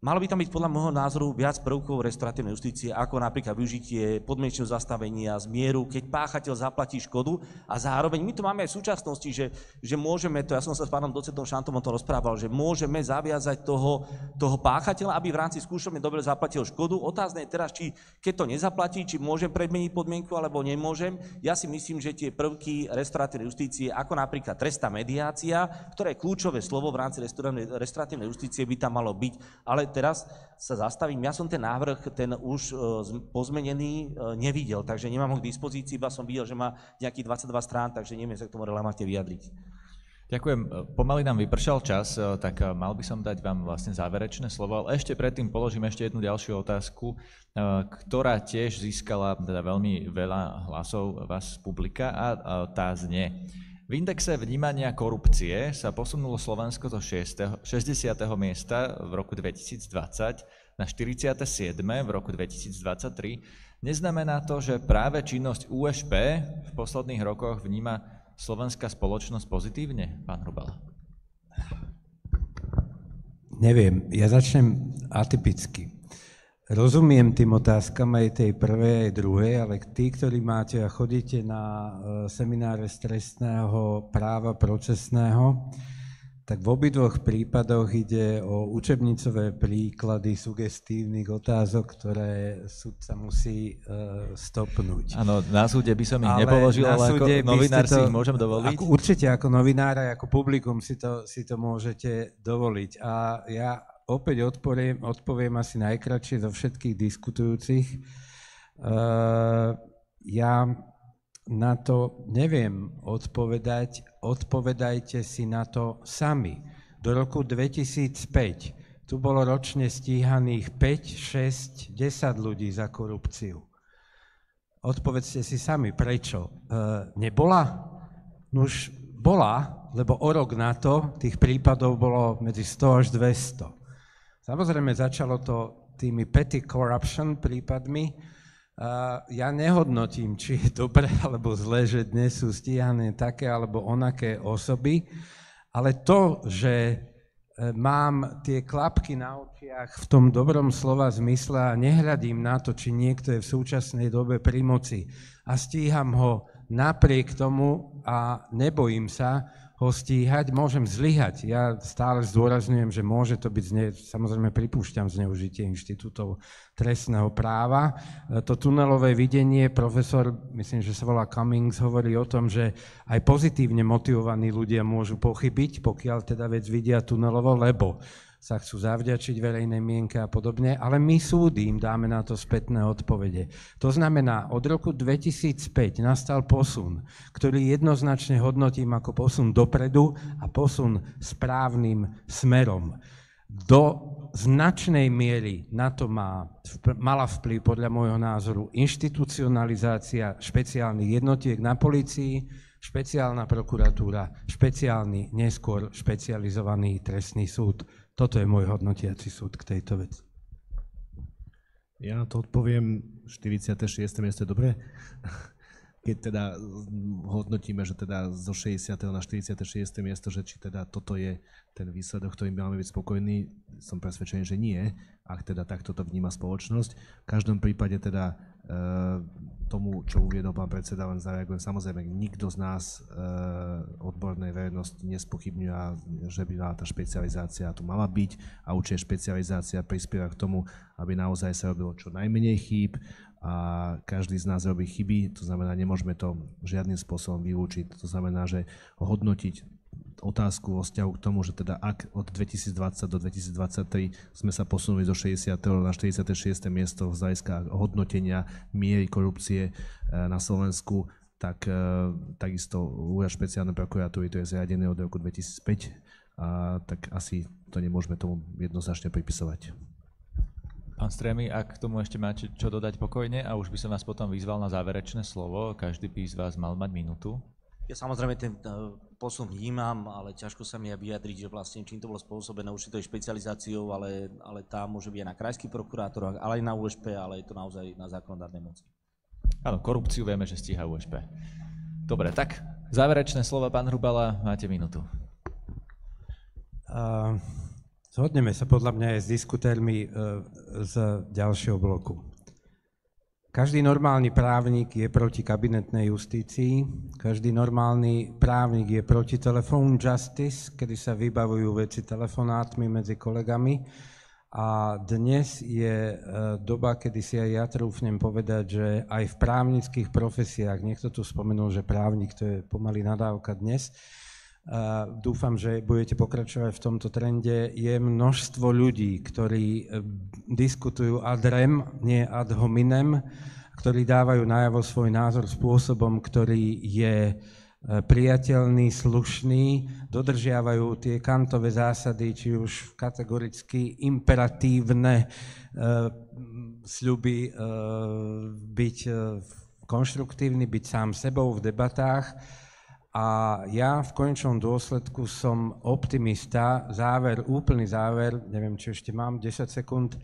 Malo by tam byť podľa môjho názoru viac prvkov restoratívnej justície, ako napríklad využitie podmienečného zastavenia, zmieru, keď páchateľ zaplatí škodu a zároveň my to máme aj v súčasnosti, že môžeme to, ja som sa s pánom docentom Šantom o tom rozprával, že môžeme zaviazať toho páchateľa, aby v rámci skúšobnej dobe zaplatil škodu. Otázne je teraz, či keď to nezaplatí, či môžem predmeniť podmienku alebo nemôžem. Ja si myslím, že tie prvky restoratívnej justície, ako napríklad trestná mediácia, ktoré je kľúčové slovo v rámci restoratívnej justície, by tam malo byť. Ale teraz sa zastavím, ja som ten návrh, ten už pozmenený nevidel, takže nemám ho k dispozícii, iba som videl, že má nejakých 22 strán, takže neviem sa k tomu relevantne vyjadriť. Ďakujem. Pomaly nám vypršal čas, tak mal by som dať vám vlastne záverečné slovo, ale ešte predtým položím ešte jednu ďalšiu otázku, ktorá tiež získala teda veľmi veľa hlasov vás z publika a tá znie. V indexe vnímania korupcie sa posunulo Slovensko zo 60. miesta v roku 2020 na 47. v roku 2023. Neznamená to, že práve činnosť USP v posledných rokoch vníma slovenská spoločnosť pozitívne, pán Hrubala? Neviem, ja začnem atypicky. Rozumiem tým otázkam aj tej prvej, aj druhej, ale tí, ktorí máte a chodíte na semináre z trestného práva procesného, tak v obidvoch prípadoch ide o učebnicové príklady sugestívnych otázok, ktoré sudca musí stopnúť. Áno, na súde by som ich nepoložil, ale ako novinár si ich môžem dovoliť? Určite ako novinár a ako publikum si to môžete dovoliť. A ja opäť odpoviem asi najkratšie zo všetkých diskutujúcich. Ja na to neviem odpovedať, odpovedajte si na to sami. Do roku 2005 tu bolo ročne stíhaných 5, 6, 10 ľudí za korupciu. Odpovedzte si sami, prečo? Nebola? Nuž bola, lebo o rok na to tých prípadov bolo medzi 100 až 200. Samozrejme, začalo to tými petty corruption prípadmi. Ja nehodnotím, či je dobré alebo zlé, že dnes sú stíhané také alebo onaké osoby, ale to, že mám tie klapky na očiach v tom dobrom slova zmysle a nehľadím na to, či niekto je v súčasnej dobe pri moci a stíham ho napriek tomu a nebojím sa ho stíhať, môžem zlyhať. Ja stále zdôrazňujem, že môže to byť, samozrejme pripúšťam zneužitie inštitútov trestného práva. To tunelové videnie, profesor, myslím, že sa volá Cummings, hovorí o tom, že aj pozitívne motivovaní ľudia môžu pochybiť, pokiaľ teda vec vidia tunelovo, lebo sa chcú zavďačiť verejnej mienke a podobne, ale my súdy im dáme na to spätné odpovede. To znamená, od roku 2005 nastal posun, ktorý jednoznačne hodnotím ako posun dopredu a posun správnym smerom. Do značnej miery na to mala vplyv podľa môjho názoru inštitucionalizácia špeciálnych jednotiek na polícii, špeciálna prokuratúra, špeciálny, neskôr špecializovaný trestný súd. Toto je môj hodnotiaci súd k tejto veci. Ja na to odpoviem, 46. miesto je dobré. Keď teda hodnotíme, že teda zo 60. na 46. miesto, že či teda toto je ten výsledok, ktorým máme byť spokojní, som presvedčený, že nie, ak teda takto to vníma spoločnosť. V každom prípade teda tomu, čo uviedol pán predseda, len zareagujem. Samozrejme, nikto z nás odbornej verejnosti nespochybňuje, že by tá špecializácia tu mala byť a určite špecializácia prispieva k tomu, aby naozaj sa robilo čo najmenej chýb a každý z nás robí chyby, to znamená, nemôžeme to žiadnym spôsobom vylúčiť. To znamená, že hodnotiť otázku o vzťahu k tomu, že teda ak od 2020 do 2023 sme sa posunuli zo 60. na 46. miesto z hľadiska hodnotenia miery korupcie na Slovensku, tak takisto úrad špeciálnej prokuratúry, to je zriadené od roku 2005, tak asi to nemôžeme tomu jednoznačne pripisovať. Pán Stremi, ak k tomu ešte máte čo dodať pokojne a už by som vás potom vyzval na záverečné slovo, každý by z vás mal mať minútu. Ja samozrejme ten posun vnímam, ale ťažko sa mi vyjadriť, že vlastne čím to bolo spôsobené určitou špecializáciou, ale tá môže byť aj na krajských prokurátoroch, ale aj na USP, ale je to naozaj na zákonodárnej moci. Áno, korupciu vieme, že stíha USP. Dobre, tak záverečné slovo, pán Hrubala, máte minútu. Zhodneme sa podľa mňa aj s diskutérmi z ďalšieho bloku. Každý normálny právnik je proti kabinetnej justícii, každý normálny právnik je proti telephone justice, kedy sa vybavujú veci telefonátmi medzi kolegami. A dnes je doba, kedy si aj ja trúfnem povedať, že aj v právnických profesiách, niekto tu spomenul, že právnik to je pomaly nadávka dnes, dúfam, že budete pokračovať v tomto trende. Je množstvo ľudí, ktorí diskutujú ad rem, nie ad hominem, ktorí dávajú najavo svoj názor spôsobom, ktorý je priateľný, slušný, dodržiavajú tie Kantove zásady, či už kategoricky imperatívne sľuby byť konštruktívny, byť sám sebou v debatách. A ja v konečnom dôsledku som optimista. Úplný záver, neviem, či ešte mám 10 sekúnd.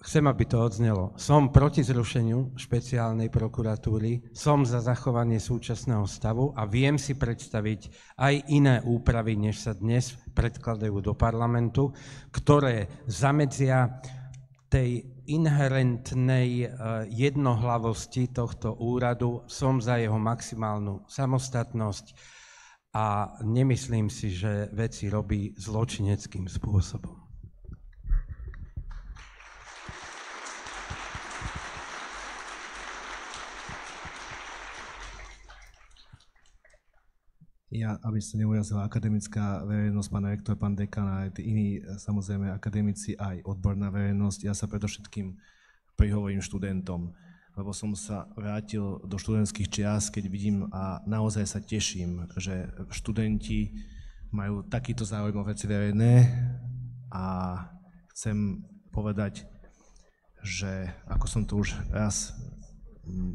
Chcem, aby to odznelo. Som proti zrušeniu špeciálnej prokuratúry, som za zachovanie súčasného stavu a viem si predstaviť aj iné úpravy, než sa dnes predkladajú do parlamentu, ktoré zamedzia tej inherentnej jednohlavosti tohto úradu. Som za jeho maximálnu samostatnosť a nemyslím si, že veci robí zločineckým spôsobom. Ja, aby sa neurazila akademická verejnosť, pán rektor, pán dekan a aj iní, samozrejme akademici, aj odborná verejnosť, ja sa predovšetkým prihovorím študentom, lebo som sa vrátil do študentských čias, keď vidím a naozaj sa teším, že študenti majú takýto záujem o veci verejné a chcem povedať, že ako som to už raz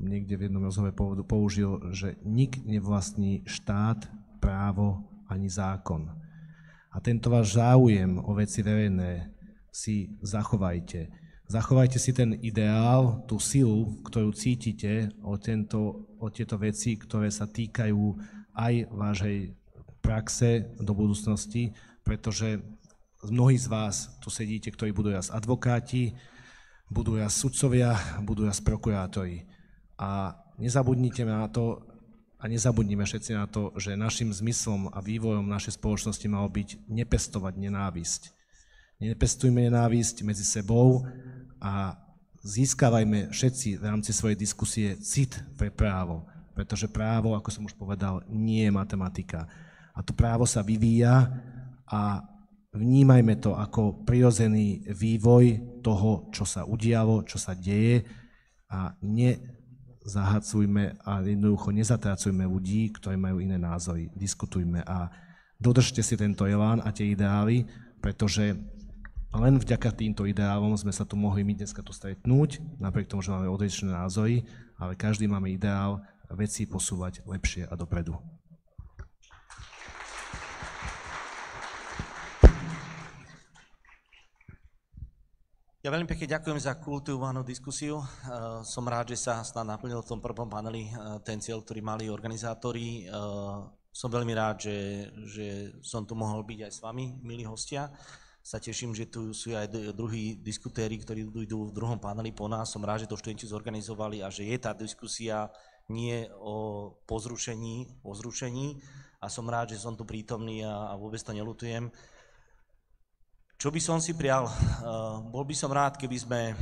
niekde v jednom rozhovore použil, že nik nevlastní štát, právo ani zákon. A tento váš záujem o veci verejné si zachovajte. Zachovajte si ten ideál, tú silu, ktorú cítite o tieto veci, ktoré sa týkajú aj vášej praxe do budúcnosti, pretože mnohí z vás tu sedíte, ktorí budú raz advokáti, budú raz sudcovia, budú raz prokurátori. A nezabudnite na to, a nezabudnime všetci na to, že našim zmyslom a vývojom našej spoločnosti malo byť nepestovať nenávisť. Nepestujme nenávisť medzi sebou a získavajme všetci v rámci svojej diskusie cit pre právo, pretože právo, ako som už povedal, nie je matematika. A to právo sa vyvíja a vnímajme to ako prirodzený vývoj toho, čo sa udialo, čo sa deje a nezahacujme a jednoducho nezatracujme ľudí, ktorí majú iné názory. Diskutujme a dodržte si tento elán a tie ideály, pretože len vďaka týmto ideálom sme sa tu mohli my dneska tu stretnúť, napriek tomu, že máme odlišné názory, ale každý máme ideál veci posúvať lepšie a dopredu. Ja veľmi pekne ďakujem za kultivovanú diskusiu. Som rád, že sa snad naplnil v tom prvom paneli ten cieľ, ktorý mali organizátori. Som veľmi rád, že som tu mohol byť aj s vami, milí hostia. Sa teším, že tu sú aj druhí diskutéri, ktorí idú v druhom paneli po nás. Som rád, že to študenti zorganizovali a že je tá diskusia nie o zrušení a som rád, že som tu prítomný a vôbec to neľutujem. Čo by som si prial? Bol by som rád, keby sme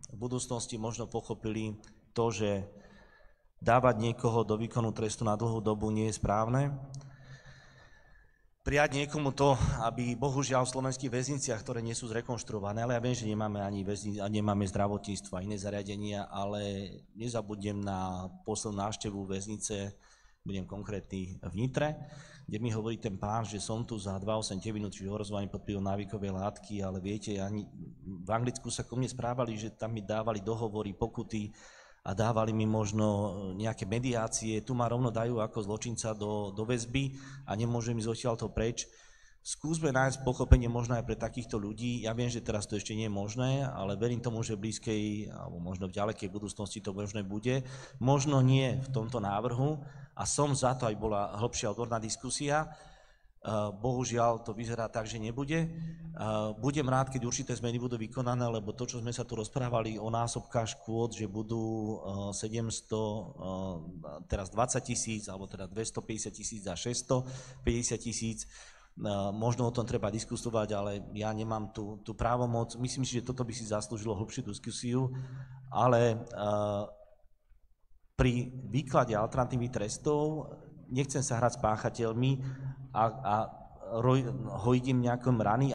v budúcnosti možno pochopili to, že dávať niekoho do výkonu trestu na dlhú dobu nie je správne. Prijať niekomu to, aby bohužiaľ v slovenských väzniciach, ktoré nie sú zrekonštruované, ale ja viem, že nemáme ani nemáme zdravotníctvo a iné zariadenia, ale nezabudnem na poslednú návštevu väznice, budem konkrétny, v Nitre, kde mi hovorí ten pán, že som tu za 2,8 minút, čiže ohrozovanie pod vplyvom návykovej látky, ale viete, ani v Anglicku sa ku mne správali, že tam mi dávali dohovory, pokuty a dávali mi možno nejaké mediácie, tu ma rovno dajú ako zločinca do väzby a nemôžem ísť odtiaľto preč. Skúsme nájsť pochopenie možno aj pre takýchto ľudí. Ja viem, že teraz to ešte nie je možné, ale verím tomu, že v blízkej alebo možno v ďalekej budúcnosti to možné bude. Možno nie v tomto návrhu a som za to, aj bola hlbšia odborná diskusia. Bohužiaľ to vyzerá tak, že nebude. Budem rád, keď určité zmeny budú vykonané, lebo to, čo sme sa tu rozprávali o násobkách škôd, že budú 700, teraz 20 000, alebo teda 250 000 a 650 000, možno o tom treba diskutovať, ale ja nemám tú právomoc. Myslím si, že toto by si zaslúžilo hlbšiu diskusiu, ale pri výklade alternatívnych trestov nechcem sa hrať s páchateľmi a hojiť im nejaké rany,